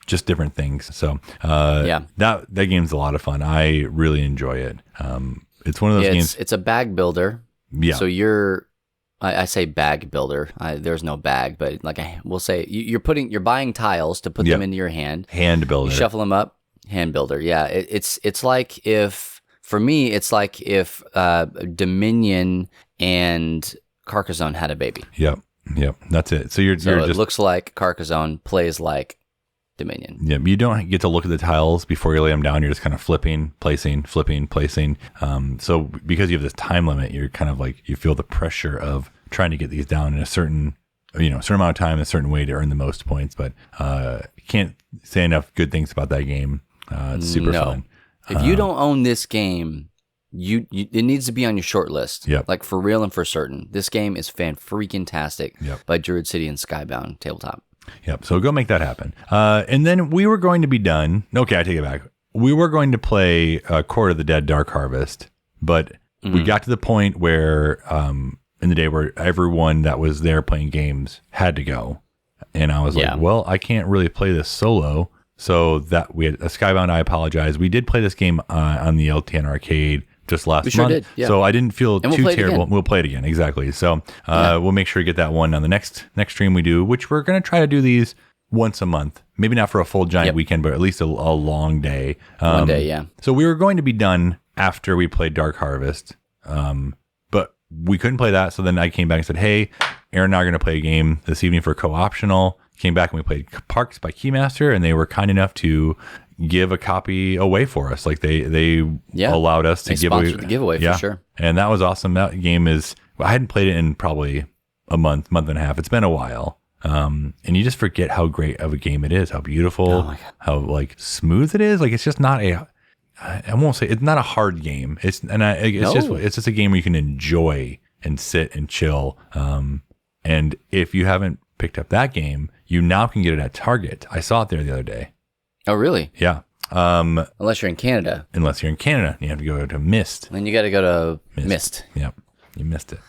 just different things. So that game's a lot of fun. I really enjoy it. It's one of those games. It's a bag builder. Yeah. So I say bag builder. There's no bag, but like we'll say you're buying tiles to put them into your hand. Hand builder. You shuffle them up. Hand builder. Yeah. It's like if Dominion and Carcassonne had a baby. Yep. That's it. So it looks like Carcassonne, plays like Dominion. Yeah, you don't get to look at the tiles before you lay them down. You're just kind of flipping, placing. So because you have this time limit, you're kind of like, you feel the pressure of trying to get these down in a certain amount of time, a certain way to earn the most points. But can't say enough good things about that game. It's super fun. If you don't own this game, it needs to be on your short list. Yep. Like for real and for certain. This game is fan-freaking-tastic. Yep. By Druid City and Skybound Tabletop. Yep. So go make that happen. And then we were going to be done. Okay, I take it back. We were going to play Court of the Dead Dark Harvest, but we got to the point where in the day where everyone that was there playing games had to go. And I was like, well, I can't really play this solo. So that we had a Skybound. I apologize. We did play this game on the LTN Arcade just last month. Sure did, yeah. So I didn't feel too terrible. Again. We'll play it again. Exactly. So we'll make sure to get that one on the next stream we do, which we're going to try to do these once a month. Maybe not for a full giant weekend, but at least a long day. One day, yeah. So we were going to be done after we played Dark Harvest, but we couldn't play that. So then I came back and said, hey, Aaron and I are going to play a game this evening for co-optional. Came back and we played Parks by Keymaster, and they were kind enough to give a copy away for us. Like they allowed us to give away the giveaway for sure. And that was awesome. That game I hadn't played it in probably a month and a half. It's been a while. And you just forget how great of a game it is, how beautiful, how like smooth it is. Like it's just not I won't say it's not a hard game. It's just a game where you can enjoy and sit and chill. And if you haven't picked up that game, you now can get it at Target. I saw it there the other day. Oh, really? Yeah. Unless you're in Canada. You have to go to Mist. Then you got to go to Mist. Yep. You missed it.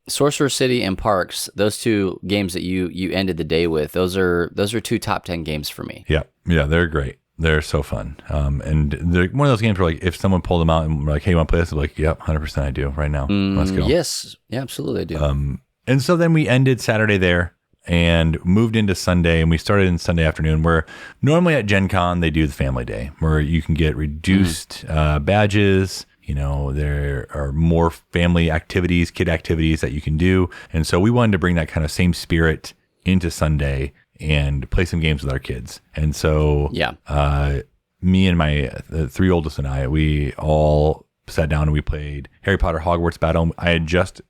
Sorcerer City and Parks, those two games that you ended the day with, those are two top 10 games for me. Yeah. Yeah, they're great. They're so fun. And they're one of those games where like if someone pulled them out and were like, hey, you want to play this? I'm like, yep, 100% I do right now. Let's go. Yes. Yeah, absolutely I do. And so then we ended Saturday there. and moved into Sunday, and we started in Sunday afternoon, where normally at Gen Con they do the family day where you can get reduced badges. There are more family activities, kid activities that you can do. And so we wanted to bring that kind of same spirit into Sunday and play some games with our kids. And so me and my the three oldest and I, we all sat down and we played Harry Potter Hogwarts Battle. I had just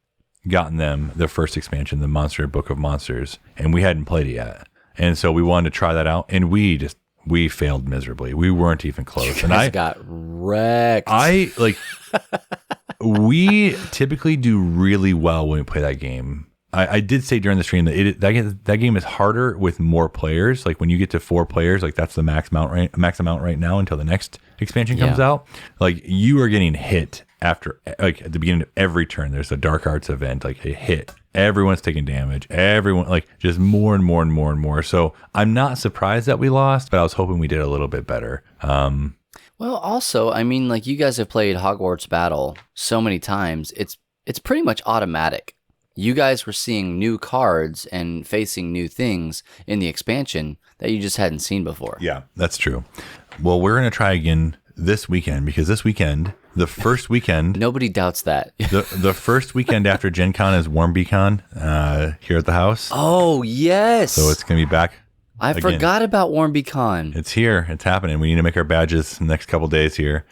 gotten them the first expansion, the Monster Book of Monsters, and we hadn't played it yet. And so we wanted to try that out, and we failed miserably. We weren't even close. And I got wrecked. We typically do really well when we play that game. I did say during the stream that that game is harder with more players. Like when you get to 4 players, like that's the max amount right now until the next expansion comes out. Like you are getting hit after, like at the beginning of every turn, there's a dark arts event, like a hit. Everyone's taking damage. Everyone, like just more and more and more and more. So I'm not surprised that we lost, but I was hoping we did a little bit better. Well, also, I mean, like you guys have played Hogwarts Battle so many times. It's pretty much automatic. You guys were seeing new cards and facing new things in the expansion that you just hadn't seen before. Yeah, that's true. Well, we're going to try again this weekend, because this weekend, the first weekend... Nobody doubts that. the first weekend after Gen Con is WarmBeacon here at the house. Oh, yes. So it's going to be back. I forgot about WarmBeacon. It's here. It's happening. We need to make our badges in the next couple days here.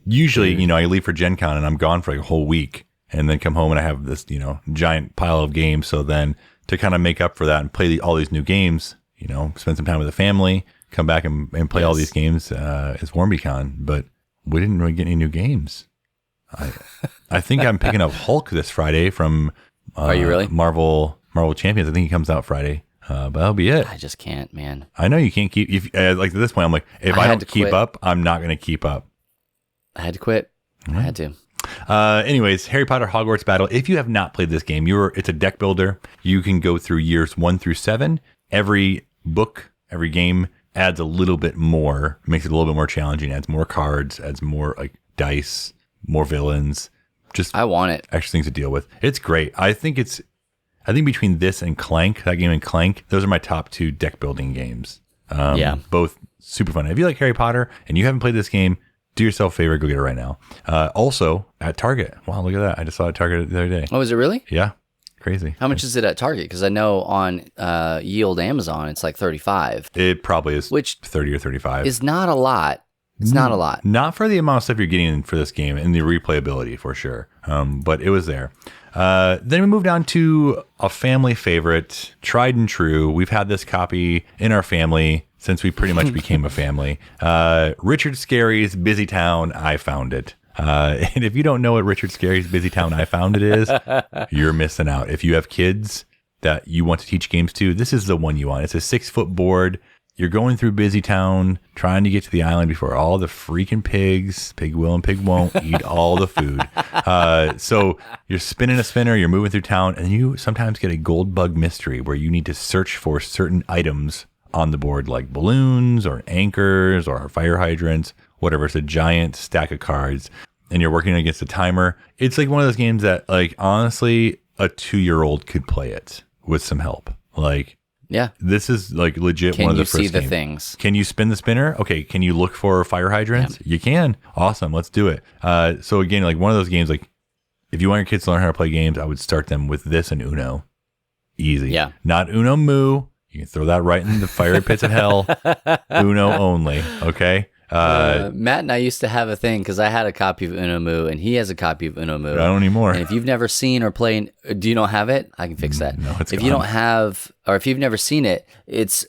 Usually, I leave for Gen Con and I'm gone for like a whole week, and then come home and I have this, giant pile of games. So then to kind of make up for that and play all these new games, spend some time with the family, come back and play all these games is WarmBeacon. But we didn't really get any new games. I think I'm picking up Hulk this Friday from Are you really? Marvel Champions. I think he comes out Friday. But that'll be it. I just can't, man. I know you can't keep. Like at this point, I'm like, if I don't keep up, I'm not going to keep up. I had to quit. I had to. Anyways, Harry Potter Hogwarts Battle. If you have not played this game, it's a deck builder. You can go through years 1 through 7. Every book, every game adds a little bit more, makes it a little bit more challenging, adds more cards, adds more like dice, more villains. Just I want it. Extra things to deal with. It's great. I think between this and Clank, that game and Clank, those are my top 2 deck building games. Both super fun. If you like Harry Potter and you haven't played this game, do yourself a favor, go get it right now. Also at Target. Wow, look at that. I just saw it at Target the other day. Oh, is it really? Yeah. Crazy. How much is it at Target? Because I know on Yield Amazon, it's like $35. It probably is, which 30 or 35. Is not a lot. It's not a lot. Not for the amount of stuff you're getting for this game and the replayability for sure. But it was there. Then we moved on to a family favorite, tried and true. We've had this copy in our family since we pretty much became a family. Richard Scarry's Busy Town, I Found It. And if you don't know what Richard Scarry's Busy Town, I Found It is, you're missing out. If you have kids that you want to teach games to, this is the one you want. It's a 6-foot board. You're going through Busy Town, trying to get to the island before all the freaking pigs, pig will and pig won't, eat all the food. So you're spinning a spinner, you're moving through town, and you sometimes get a gold bug mystery where you need to search for certain items on the board, like balloons or anchors or fire hydrants, whatever. It's a giant stack of cards, and you're working against a timer. It's like one of those games that, like, honestly, a 2-year-old could play it with some help. Like, yeah, this is like legit one of the first games. Can you see the things? Can you spin the spinner? Okay. Can you look for fire hydrants? Yeah. You can. Awesome. Let's do it. So again, like one of those games, like if you want your kids to learn how to play games, I would start them with this and Uno. Easy. Yeah. Not Uno Moo. You can throw that right in the fiery pits of hell. Uno only. Okay. Matt and I used to have a thing because I had a copy of Uno Moo and he has a copy of Uno Moo. I don't anymore. And if you've never seen or played, do you not have it? I can fix that. No, it's if gone. you don't have, or if you've never seen it, it's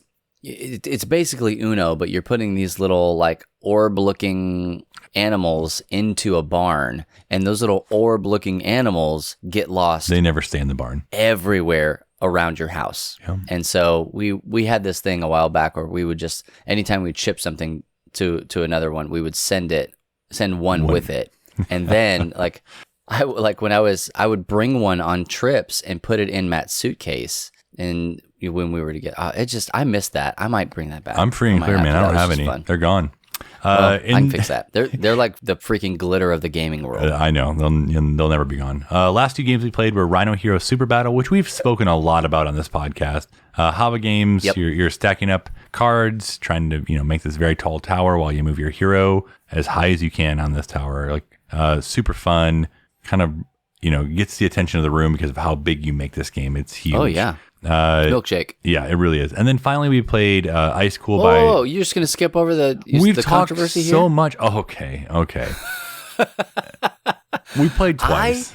basically Uno, but you're putting these little like orb-looking animals into a barn, and those little orb-looking animals get lost. They never stay in the barn. Everywhere around your house. Yeah. And so we had this thing a while back where we would just, anytime we'd ship something to another one, we would send one with it. And then I would bring one on trips and put it in Matt's suitcase. And when we were together, I missed that. I might bring that back. I'm free and clear, man. I don't have any. Fun. They're gone. I can fix that. They're like the freaking glitter of the gaming world. I know. They'll never be gone. Last 2 games we played were Rhino Hero Super Battle, which we've spoken a lot about on this podcast. Hava games, yep. You're stacking up cards, trying to make this very tall tower while you move your hero as high as you can on this tower. Like super fun, kind of gets the attention of the room because of how big you make this game. It's huge. Oh yeah. Milkshake. Yeah, it really is. And then finally we played Ice Cool Oh, you're just going to skip over the controversy here? We've talked so much. Oh, okay. We played twice.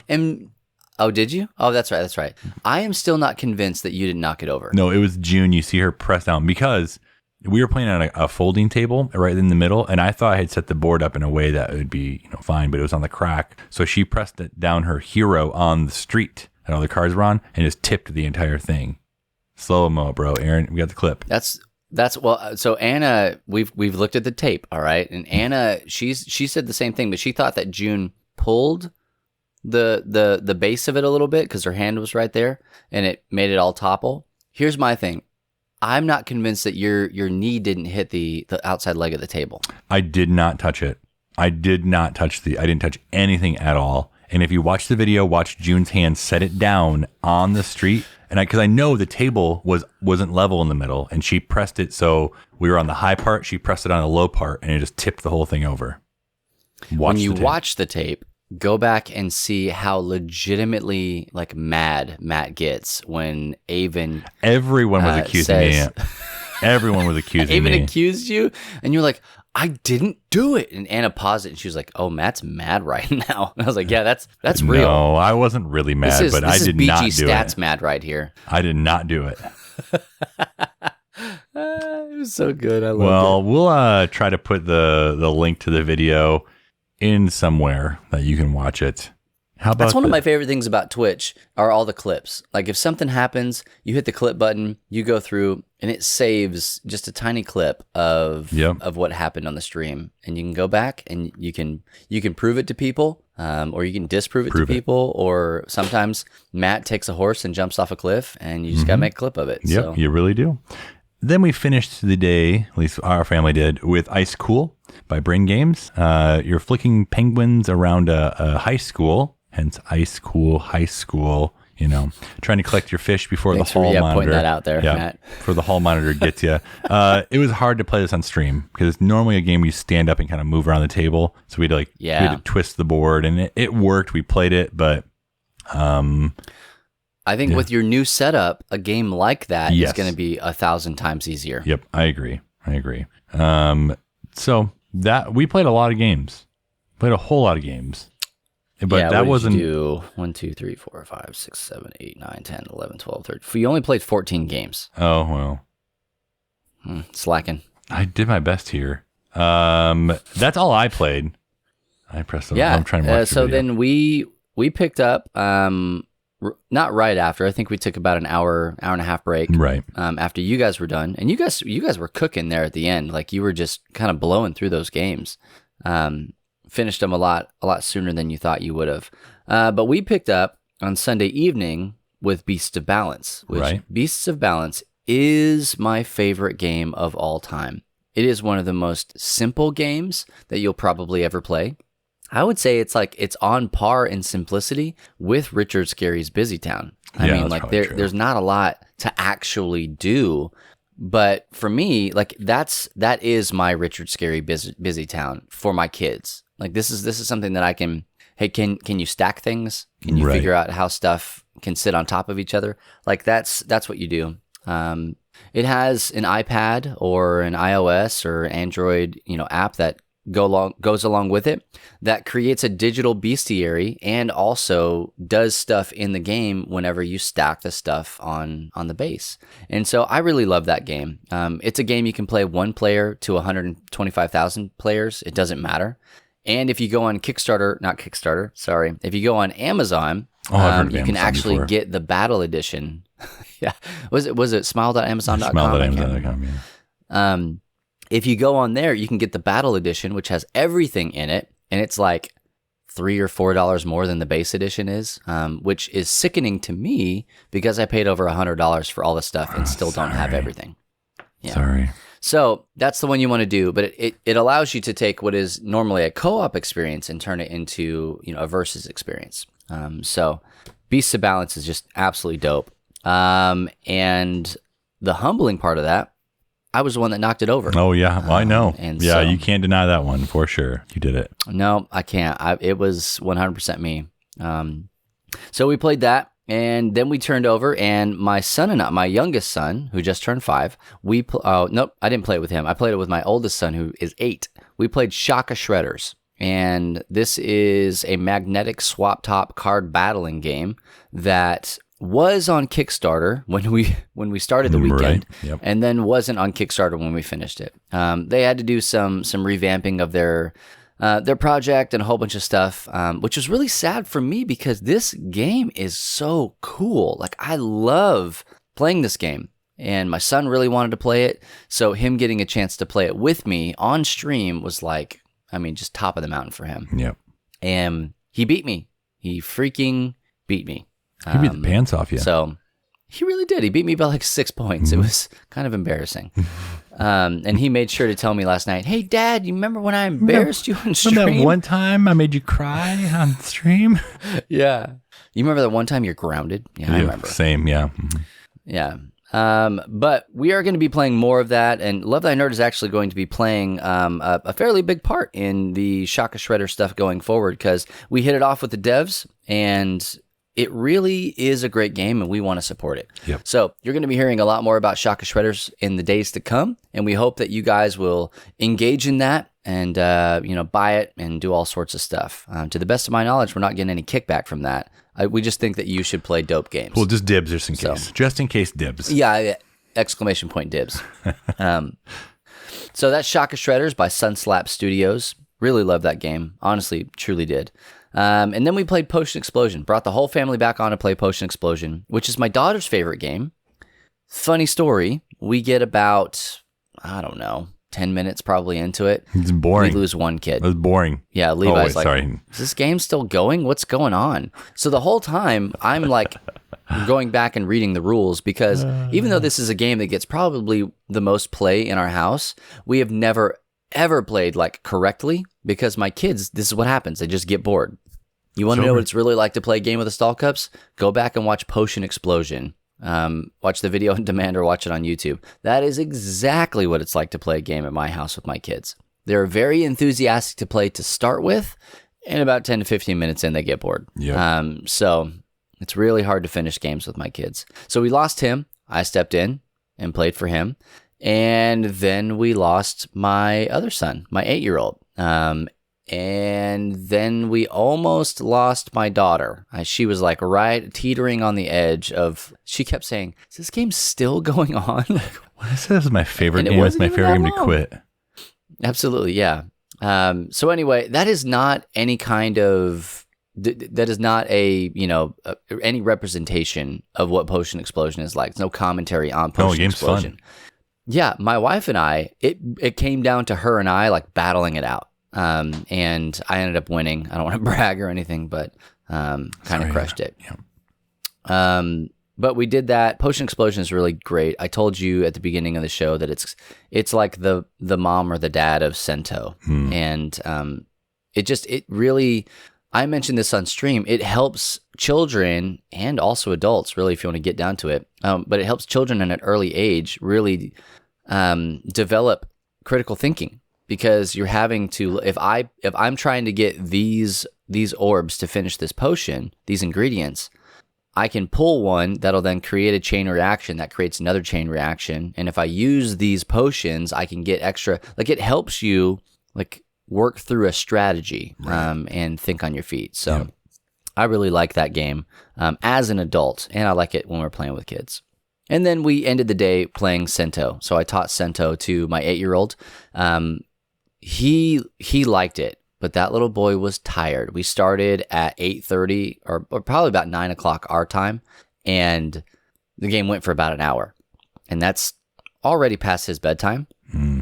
Oh, did you? Oh, that's right. I am still not convinced that you didn't knock it over. No, it was June. You see her press down because we were playing on a folding table right in the middle, and I thought I had set the board up in a way that it would be fine, but it was on the crack. So she pressed it down her hero on the street that all the cards were on, and just tipped the entire thing. Slow-mo, bro. Aaron, we got the clip. That's well. So Anna, we've looked at the tape, all right, and Anna, she said the same thing, but she thought that June pulled the base of it a little bit because her hand was right there, and it made it all topple. Here's my thing. I'm not convinced that your knee didn't hit the outside leg of the table. I did not touch it. I didn't touch anything at all. And if you watch the video, watch June's hand set it down on the street. And because I know the table wasn't level in the middle, and she pressed it so we were on the high part, she pressed it on the low part, and it just tipped the whole thing over. Watch the tape, go back and see how legitimately like mad Matt gets when Avon. Everyone was accusing me. Everyone was accusing me. Avon accused you, and you're like, I didn't do it. And Anna paused it, and she was like, "Oh, Matt's mad right now." And I was like, "Yeah, that's real." No, I wasn't really mad, but I did not do it. This is BG Stats mad right here. I did not do it. It was so good. I loved it. Well, we'll try to put the link to the video in somewhere that you can watch it. How about That's one of my favorite things about Twitch are all the clips. Like if something happens, you hit the clip button, you go through, and it saves just a tiny clip of what happened on the stream, and you can go back and you can prove it to people, or you can disprove it to people, or sometimes Matt takes a horse and jumps off a cliff, and you just gotta make a clip of it. Yep, so. You really do. Then we finished the day, at least our family did, with Ice Cool by Brain Games. You're flicking penguins around a high school. Hence, Ice Cool, high school, trying to collect your fish before the hall monitor. Pointing that out there, Matt. Before the hall monitor gets you. It was hard to play this on stream because it's normally a game where you stand up and kind of move around the table. So we had to twist the board, and it worked. We played it, but I think with your new setup, a game like that is going to be 1,000 times easier. Yep, I agree. So that we played a lot of games. Played a whole lot of games. But that wasn't. You do 1, 2, 3, 4, 5, 6, 7, 8, 9, 10, 11, 12, 13. You only played 14 games. Oh, well. Slacking. I did my best here. That's all I played. I pressed the I'm trying to watch so the video. then we picked up, not right after. I think we took about an hour and a half break. Right. After you guys were done. And you guys were cooking there at the end. Like you were just kind of blowing through those games. Finished them a lot sooner than you thought you would have. But we picked up on Sunday evening with Beasts of Balance, which Beasts of Balance is my favorite game of all time. It is one of the most simple games that you'll probably ever play. I would say it's on par in simplicity with Richard Scarry's Busy Town. I mean, like there's not a lot to actually do. But for me, like that is my Richard Scarry Busy Town for my kids. Like this is something that I can. Hey, can you stack things? Can you figure out how stuff can sit on top of each other? Like that's what you do. It has an iPad or an iOS or Android, app that goes along with it that creates a digital bestiary and also does stuff in the game whenever you stack the stuff on the base. And so I really love that game. It's a game you can play one player to 125,000 players. It doesn't matter. And if you go on if you go on Amazon, you can actually get the battle edition. Yeah. Was it smile.amazon.com? Smile.amazon.com, yeah. If you go on there, you can get the battle edition, which has everything in it, and it's like $3 or $4 more than the base edition is, which is sickening to me because I paid over $100 for all the stuff and still don't have everything. Yeah. Sorry. So that's the one you want to do, but it allows you to take what is normally a co-op experience and turn it into, a versus experience. So Beasts of Balance is just absolutely dope. And the humbling part of that, I was the one that knocked it over. Oh yeah, well, I know. And yeah, you can't deny that one for sure. You did it. No, I can't. It was 100% me. So we played that, and then we turned over, and my son and I, my youngest son, who just turned 5, nope, I didn't play it with him. I played it with my oldest son, who is 8. We played Shaka Shredders, and this is a magnetic swap top card battling game that was on Kickstarter when we started the weekend, right. Yep. and then wasn't on Kickstarter when we finished it. They had to do some revamping of their project and a whole bunch of stuff, which was really sad for me because this game is so cool. Like, I love playing this game, and my son really wanted to play it, so him getting a chance to play it with me on stream was like, just top of the mountain for him. Yep. And he beat me. He freaking beat me. He beat the pants off you. So he really did. He beat me by like 6 points. Mm-hmm. It was kind of embarrassing. And he made sure to tell me last night, "Hey, Dad, you remember when I embarrassed you on stream? Remember that one time I made you cry on stream?" Yeah. You remember that one time you're grounded? Yeah, I remember. Same, yeah. Mm-hmm. Yeah. But we are going to be playing more of that, and Love Thy Nerd is actually going to be playing a fairly big part in the Shaka Shredder stuff going forward, because we hit it off with the devs, and it really is a great game, and we want to support it. Yep. So you're going to be hearing a lot more about Shaka Shredders in the days to come, and we hope that you guys will engage in that and buy it and do all sorts of stuff. To the best of my knowledge, we're not getting any kickback from that. We just think that you should play dope games. Well, just dibs just in case. So, just in case dibs. Yeah, exclamation point dibs. So that's Shaka Shredders by Sunslap Studios. Really love that game. Honestly, truly did. And then we played Potion Explosion. Brought the whole family back on to play Potion Explosion, which is my daughter's favorite game. Funny story. We get about, 10 minutes probably into it. It's boring. We lose one kid. It was boring. Yeah, Levi's sorry. Is this game still going? What's going on? So the whole time, I'm like going back and reading the rules, because even though this is a game that gets probably the most play in our house, we have never, ever played like correctly, because my kids, this is what happens. They just get bored. You want to know what it's really like to play a game with the Stall Cups? Go back and watch Potion Explosion. Watch the video on demand or watch it on YouTube. That is exactly what it's like to play a game at my house with my kids. They're very enthusiastic to play to start with, and about 10 to 15 minutes in, they get bored. Yep. So it's really hard to finish games with my kids. So we lost him. I stepped in and played for him. And then we lost my other son, my 8-year-old. And then we almost lost my daughter. She was like right teetering on the edge of, she kept saying, "Is this game still going on?" This is my favorite game. It's my favorite game to quit. Absolutely, yeah. So anyway, that is not any kind of, that is not any representation of what Potion Explosion is like. It's no commentary on Potion Explosion. Fun. Yeah, my wife and I, it came down to her and I like battling it out. And I ended up winning. I don't want to brag or anything, but kind of crushed it. Yeah. But we did that. Potion Explosion is really great. I told you at the beginning of the show that it's like the mom or the dad of Sento. And it really, I mentioned this on stream, it helps children and also adults, really, if you want to get down to it. But it helps children at an early age really develop critical thinking. Because you're having to, if I'm trying to get these orbs to finish this potion, these ingredients, I can pull one that'll then create a chain reaction that creates another chain reaction. And if I use these potions, I can get extra, like it helps you like work through a strategy and think on your feet. So I really like that game as an adult, and I like it when we're playing with kids. And then we ended the day playing Sento. So I taught Sento to my 8-year-old. He liked it, but that little boy was tired. We started at 8:30 or probably about 9 o'clock our time, and the game went for about an hour, and that's already past his bedtime.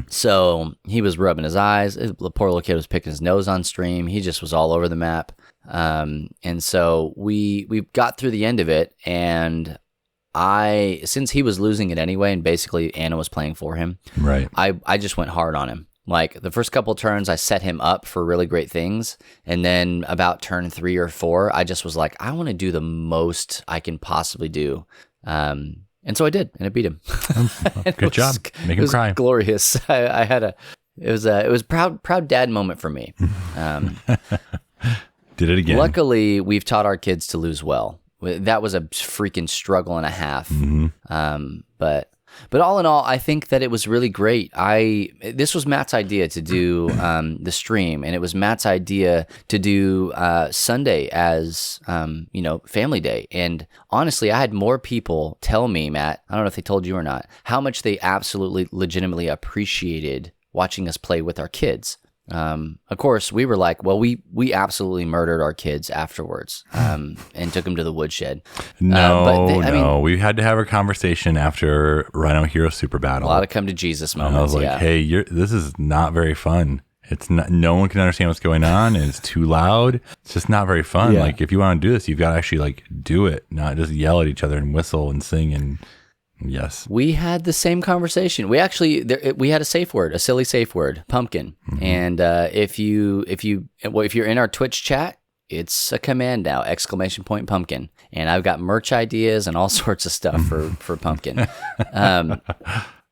So he was rubbing his eyes. The poor little kid was picking his nose on stream. He just was all over the map. And so we got through the end of it, and since he was losing it anyway, and basically Anna was playing for him, right? I just went hard on him. Like the first couple turns, I set him up for really great things. And then about turn 3 or 4, I just was like, I want to do the most I can possibly do. And so I did, and I beat him. Good job. Make him cry. Glorious. It was proud dad moment for me. Did it again. Luckily, we've taught our kids to lose well. That was a freaking struggle and a half. But all in all, I think that it was really great. This was Matt's idea to do the stream, and it was Matt's idea to do Sunday as family day. And honestly, I had more people tell me, Matt, I don't know if they told you or not, how much they absolutely legitimately appreciated watching us play with our kids. Of course, we were like, well, we absolutely murdered our kids afterwards, and took them to the woodshed. No, we had to have a conversation after Rhino Hero Super Battle. A lot of come to Jesus moments. And I was like, hey, this is not very fun. It's not, no one can understand what's going on, and it's too loud. It's just not very fun. Yeah. Like, if you want to do this, you've got to actually like do it, not just yell at each other and whistle and sing and. Yes. We had the same conversation. We actually we had a safe word, a silly safe word, pumpkin. And if you're in our Twitch chat, it's a command now, ! Pumpkin. And I've got merch ideas and all sorts of stuff for pumpkin.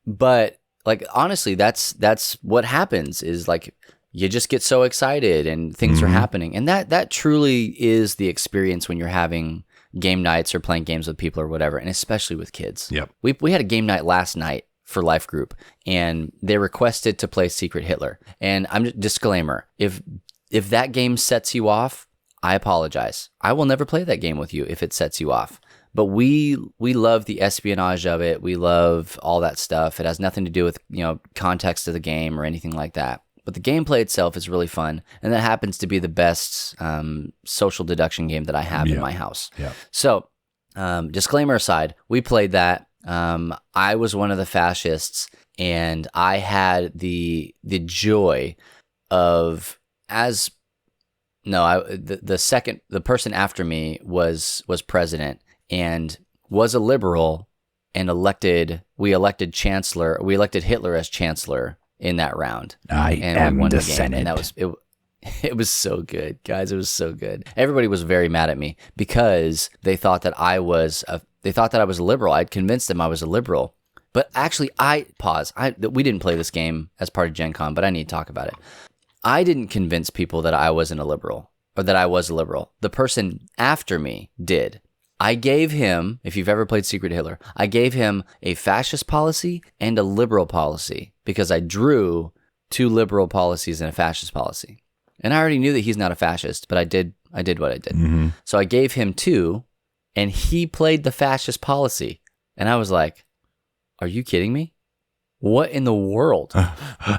But like honestly, that's what happens is like you just get so excited and things are happening. And that truly is the experience when you're having game nights or playing games with people or whatever, and especially with kids. Yep. We had a game night last night for Life Group, and they requested to play Secret Hitler. And disclaimer, if that game sets you off, I apologize. I will never play that game with you if it sets you off. But we love the espionage of it. We love all that stuff. It has nothing to do with context of the game or anything like that. But the gameplay itself is really fun, and that happens to be the best social deduction game that I have in my house. Yeah. So, disclaimer aside, we played that. I was one of the fascists, and I had the joy of the person after me was president and was a liberal, and we elected Hitler as chancellor in that round. I am the Senate. And that was it. It was so good, guys. It was so good. Everybody was very mad at me because they thought that I was a liberal. I'd convinced them I was a liberal. But actually, we didn't play this game as part of Gen Con, but I need to talk about it. I didn't convince people that I wasn't a liberal or that I was a liberal. The person after me did. I gave him, if you've ever played Secret Hitler, I gave him a fascist policy and a liberal policy because I drew 2 liberal policies and a fascist policy. And I already knew that he's not a fascist, but I did what I did. Mm-hmm. So I gave him 2, and he played the fascist policy. And I was like, are you kidding me? What in the world?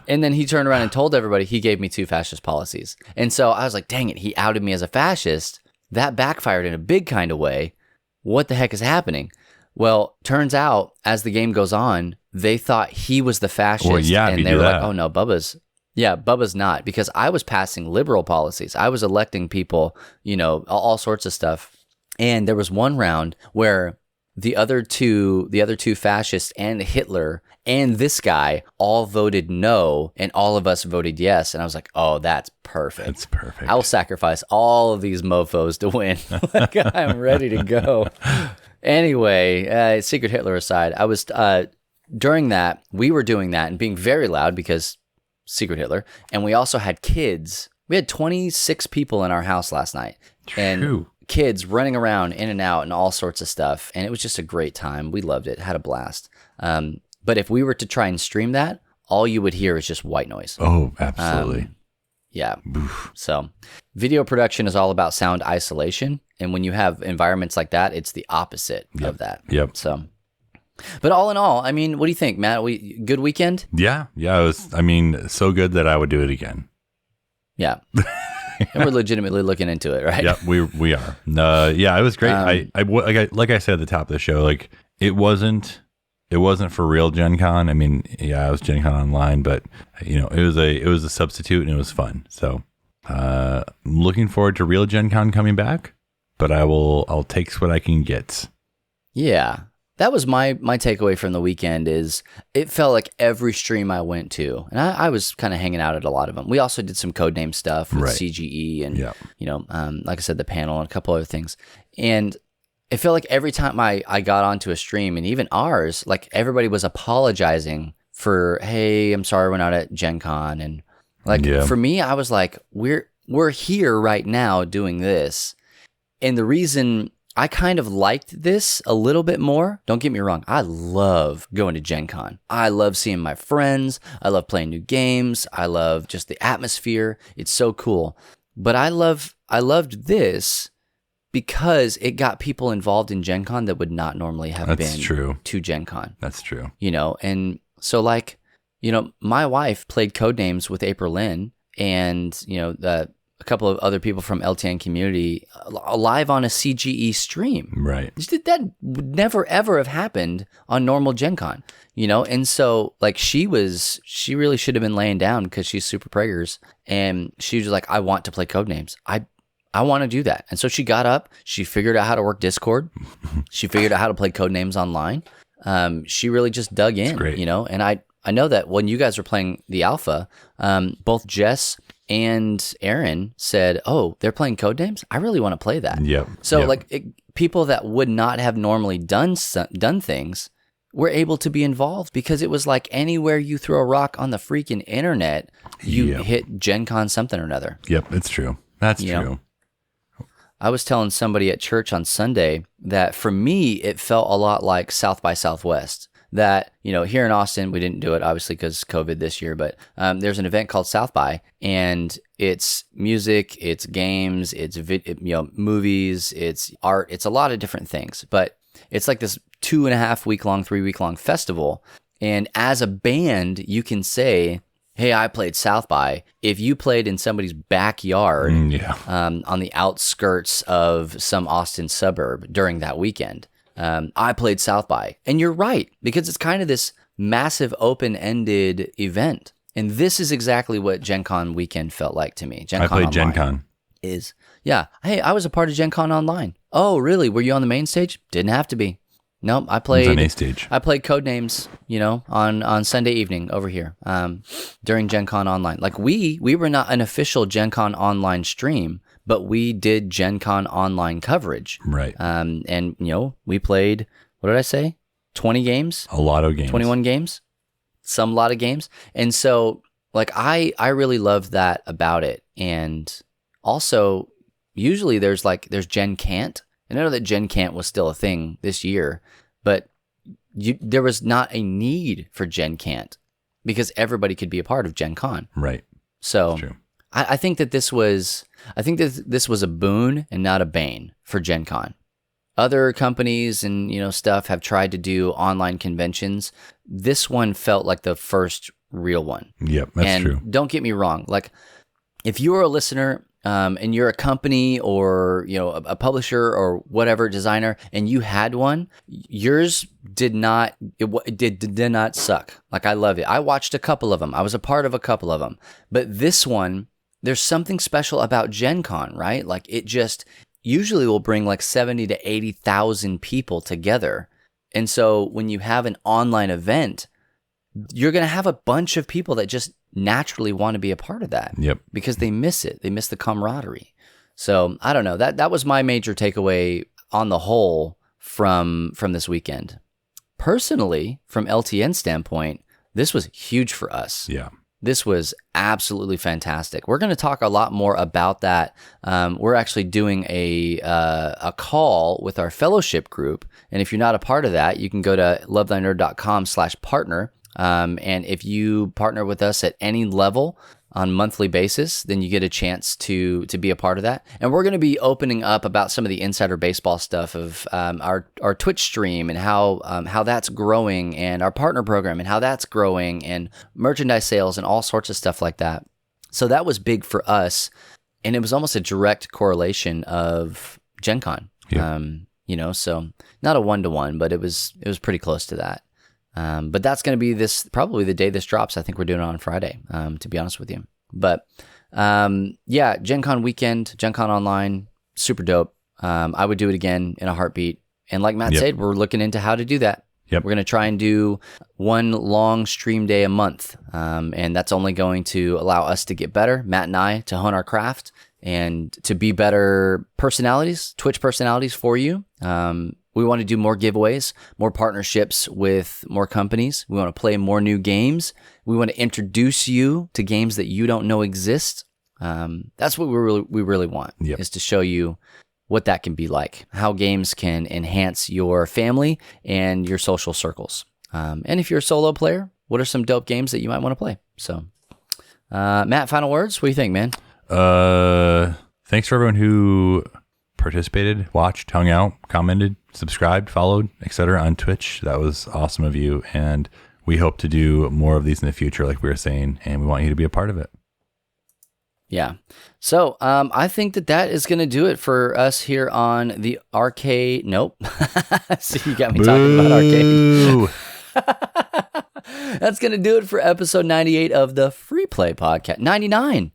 And then he turned around and told everybody he gave me 2 fascist policies. And so I was like, dang it, he outed me as a fascist. That backfired in a big kind of way. What the heck is happening? Well, turns out as the game goes on, they thought he was the fascist. Well, yeah, and they were like, oh no, Bubba's not, because I was passing liberal policies. I was electing people, all sorts of stuff. And there was one round where the other two fascists and Hitler and this guy all voted no, and all of us voted yes. And I was like, oh, that's perfect. That's perfect. I will sacrifice all of these mofos to win. Like, I'm ready to go. Anyway, Secret Hitler aside, I was during that, we were doing that and being very loud because Secret Hitler. And we also had kids. We had 26 people in our house last night. And kids running around in and out and all sorts of stuff. And it was just a great time. We loved it. Had a blast. But if we were to try and stream that, all you would hear is just white noise. Oh, absolutely. Yeah. So video production is all about sound isolation. And when you have environments like that, it's the opposite of that. Yep. So, but all in all, I mean, what do you think, Matt? Good weekend? Yeah. Yeah. It was, so good that I would do it again. Yeah. And we're legitimately looking into it, right? Yeah, we are. Yeah, it was great. Like I said at the top of the show, like it wasn't for real Gen Con. I mean, yeah, it was Gen Con online, but it was a substitute and it was fun. So, looking forward to real Gen Con coming back, but I'll take what I can get. Yeah. that was my takeaway from the weekend is it felt like every stream I went to, and I was kind of hanging out at a lot of them. We also did some codename stuff with CGE and, like I said, the panel and a couple other things. And it felt like every time I got onto a stream, and even ours, like everybody was apologizing for, hey, I'm sorry we're not at Gen Con. And like for me, I was like, we're here right now doing this. And the reason I kind of liked this a little bit more. Don't get me wrong. I love going to Gen Con. I love seeing my friends. I love playing new games. I love just the atmosphere. It's so cool. But I loved this because it got people involved in Gen Con that would not normally have been to Gen Con. That's true. And so like, my wife played Codenames with April Lynn and, a couple of other people from LTN community live on a CGE stream. Right. That would never, ever have happened on normal Gen Con, And so, like, she really should have been laying down because she's super preggers. And she was like, I want to play Codenames. I want to do that. And so she got up. She figured out how to work Discord. She figured out how to play Codenames online. She really just dug in, And I know that when you guys were playing the alpha, both Jess and Aaron said, "Oh, they're playing Codenames? I really want to play that." So people that would not have normally done things were able to be involved because it was like anywhere you throw a rock on the freaking internet, you hit Gen Con something or another. Yep, it's true. That's true. I was telling somebody at church on Sunday that for me, it felt a lot like South by Southwest. That, here in Austin, we didn't do it obviously because COVID this year, but there's an event called South by, and it's music, it's games, it's movies, it's art, it's a lot of different things, but it's like this 2.5 week long, 3 week long festival. And as a band, you can say, hey, I played South by. If you played in somebody's backyard on the outskirts of some Austin suburb during that weekend, I played South by. And you're right, because it's kind of this massive open-ended event. And this is exactly what Gen Con weekend felt like to me. I played Gen Con. Hey, I was a part of Gen Con online. Oh, really? Were you on the main stage? Didn't have to be. Nope, I played on A stage. I played Codenames, on Sunday evening over here during Gen Con online. Like we were not an official Gen Con online stream, but we did Gen Con online coverage. Right. And, we played, what did I say? 20 games? A lot of games. 21 games? Some lot of games. And so, like, I really loved that about it. And also, usually there's Gen Can't. And I know that Gen Can't was still a thing this year, but there was not a need for Gen Can't because everybody could be a part of Gen Con. Right. So That's true. I think that this was a boon and not a bane for Gen Con. Other companies and stuff have tried to do online conventions. This one felt like the first real one. Yep, that's true. Don't get me wrong. Like, if you are a listener and you're a company or a publisher or whatever designer, and you had one, yours did not suck. Like, I love it. I watched a couple of them. I was a part of a couple of them, but this one, there's something special about Gen Con, right? Like, it just usually will bring like 70 to 80,000 people together. And so when you have an online event, you're going to have a bunch of people that just naturally want to be a part of that. Yep. Because they miss it. They miss the camaraderie. So I don't know. That was my major takeaway on the whole from this weekend. Personally, from LTN standpoint, this was huge for us. Yeah. This was absolutely fantastic. We're going to talk a lot more about that. We're actually doing a call with our fellowship group. And if you're not a part of that, you can go to lovethynerd.com/partner. And if you partner with us at any level on a monthly basis, then you get a chance to be a part of that. And we're going to be opening up about some of the insider baseball stuff of our Twitch stream and how that's growing, and our partner program and how that's growing, and merchandise sales and all sorts of stuff like that. So that was big for us, and it was almost a direct correlation of Gen Con. Yeah. So not a 1-to-1, but it was pretty close to that. But that's going to be probably the day this drops. I think we're doing it on Friday, to be honest with you. But Gen Con weekend, Gen Con online, super dope. I would do it again in a heartbeat. And like Matt said, we're looking into how to do that. Yep. We're going to try and do one long stream day a month. And that's only going to allow us to get better, Matt and I, to hone our craft and to be better personalities, Twitch personalities for you. We want to do more giveaways, more partnerships with more companies. We want to play more new games. We want to introduce you to games that you don't know exist. That's what we really want, is to show you what that can be like, how games can enhance your family and your social circles. And if you're a solo player, what are some dope games that you might want to play? So, Matt, final words? What do you think, man? Thanks for everyone who participated, watched, hung out, commented, subscribed, followed, etc. on Twitch. That was awesome of you. And we hope to do more of these in the future, like we were saying, and we want you to be a part of it. Yeah. So I think that is going to do it for us here on the arcade. Nope. So you got me talking about arcade. That's going to do it for episode 98 of the Free Play Podcast. 99.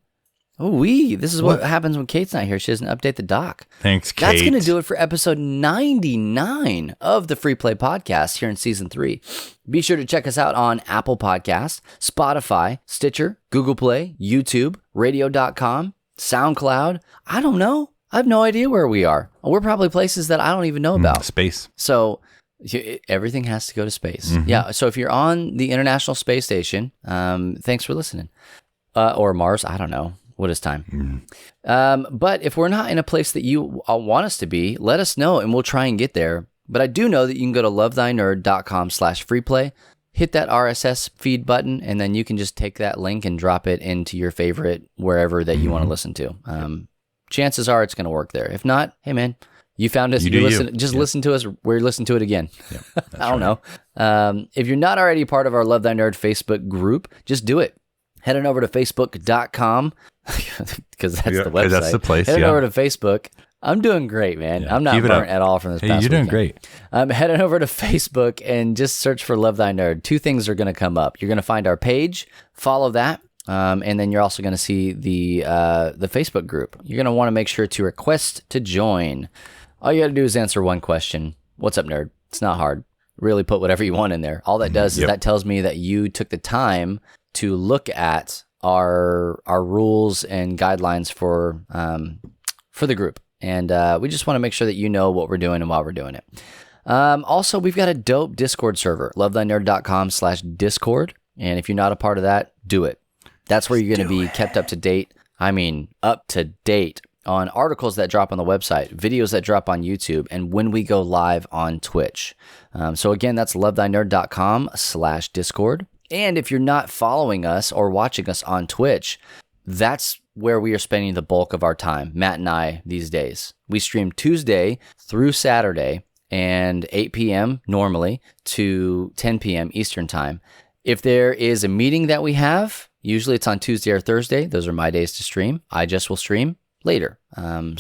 This is what happens when Kate's not here. She doesn't update the doc. Thanks, Kate. That's going to do it for episode 99 of the Free Play Podcast here in season 3. Be sure to check us out on Apple Podcasts, Spotify, Stitcher, Google Play, YouTube, radio.com, SoundCloud. I don't know. I have no idea where we are. We're probably places that I don't even know about. Space. So everything has to go to space. Mm-hmm. Yeah. So if you're on the International Space Station, thanks for listening. Or Mars. I don't know. What is time? But if we're not in a place that you want us to be, let us know and we'll try and get there. But I do know that you can go to lovethynerd.com/freeplay, hit that RSS feed button, and then you can just take that link and drop it into your favorite wherever that you want to listen to. Chances are it's going to work there. If not, hey man, you found us. Listen to us. We're listening to it again. I don't know. If you're not already part of our Love Thy Nerd Facebook group, just do it. Head on over to facebook.com because that's the website. That's the place. Head on over to Facebook. I'm doing great, man. I'm not burnt at all from this past You're doing weekend. great. Head on over to Facebook and just search for Love Thy Nerd. 2 things are going to come up. You're going to find our page, follow that, and then you're also going to see the Facebook group. You're going to want to make sure to request to join. All you got to do is answer one question. What's up, nerd? It's not hard. Really put whatever you want in there. All that does is that tells me that you took the time to look at our rules and guidelines for the group. And we just want to make sure that you know what we're doing and why we're doing it. Also, we've got a dope Discord server, lovethynerd.com/Discord. And if you're not a part of that, do it. That's where you're going to be kept up to date. I mean, up to date on articles that drop on the website, videos that drop on YouTube, and when we go live on Twitch. So again, that's lovethynerd.com/Discord. And if you're not following us or watching us on Twitch, that's where we are spending the bulk of our time, Matt and I, these days. We stream Tuesday through Saturday and 8 p.m. normally to 10 p.m. Eastern time. If there is a meeting that we have, usually it's on Tuesday or Thursday. Those are my days to stream. I just will stream later. And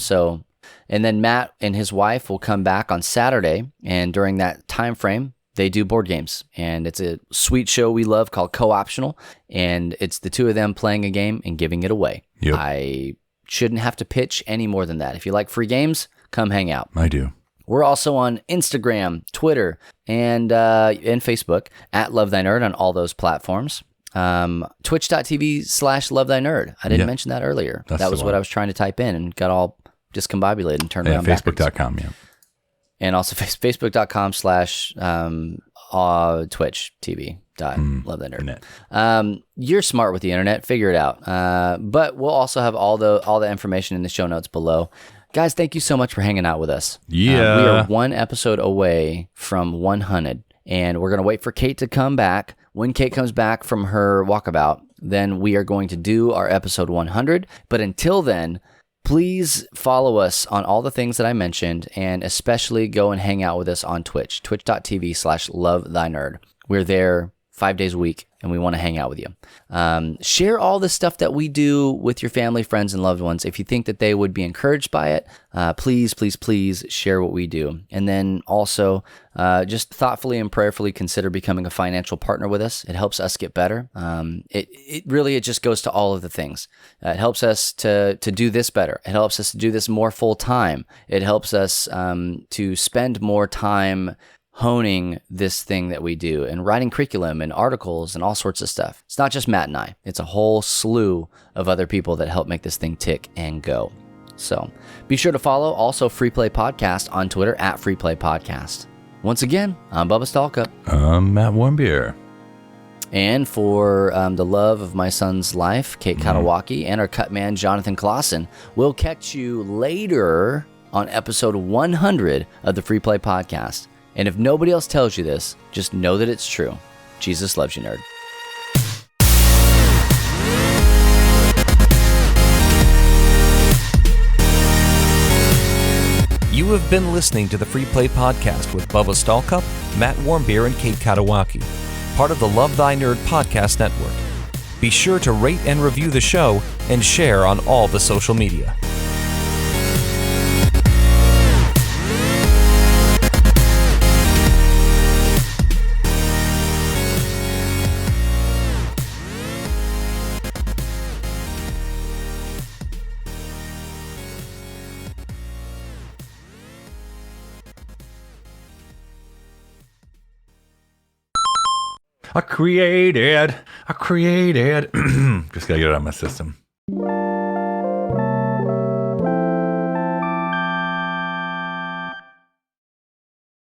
then Matt and his wife will come back on Saturday, and during that time frame, they do board games, and it's a sweet show we love called Co-Optional, and it's the two of them playing a game and giving it away. Yep. I shouldn't have to pitch any more than that. If you like free games, come hang out. I do. We're also on Instagram, Twitter, and Facebook at Love Thy Nerd on all those platforms. Twitch.tv/LoveThyNerd. I didn't mention that earlier. That was what I was trying to type in and got all discombobulated and turned around backwards. Facebook.com, And also Facebook.com/Twitch TV. Love Thy Nerd. You're smart with the internet. Figure it out. But we'll also have all the information in the show notes below. Guys, thank you so much for hanging out with us. Yeah. We are one episode away from 100, and we're going to wait for Kate to come back. When Kate comes back from her walkabout, then we are going to do our episode 100. But until then, please follow us on all the things that I mentioned, and especially go and hang out with us on Twitch, twitch.tv/LoveThyNerd. We're there 5 days a week, and we want to hang out with you. Share all the stuff that we do with your family, friends, and loved ones. If you think that they would be encouraged by it, please, please, please share what we do. And then also just thoughtfully and prayerfully consider becoming a financial partner with us. It helps us get better. It just goes to all of the things. It helps us to do this better. It helps us to do this more full time. It helps us to spend more time honing this thing that we do and writing curriculum and articles and all sorts of stuff. It's not just Matt and I. It's a whole slew of other people that help make this thing tick and go. So be sure to follow also Free Play Podcast on Twitter at Free Play Podcast. Once again, I'm Bubba Stallcup. I'm Matt Warmbier. And for the love of my son's life, Kate Katawaki, and our cut man, Jonathan Clausen, we'll catch you later on episode 100 of the Free Play Podcast. And if nobody else tells you this, just know that it's true. Jesus loves you, nerd. You have been listening to the Free Play Podcast with Bubba Stallcup, Matt Warmbier, and Kate Katawaki, part of the Love Thy Nerd Podcast Network. Be sure to rate and review the show and share on all the social media. I created. Just gotta get it out of my system.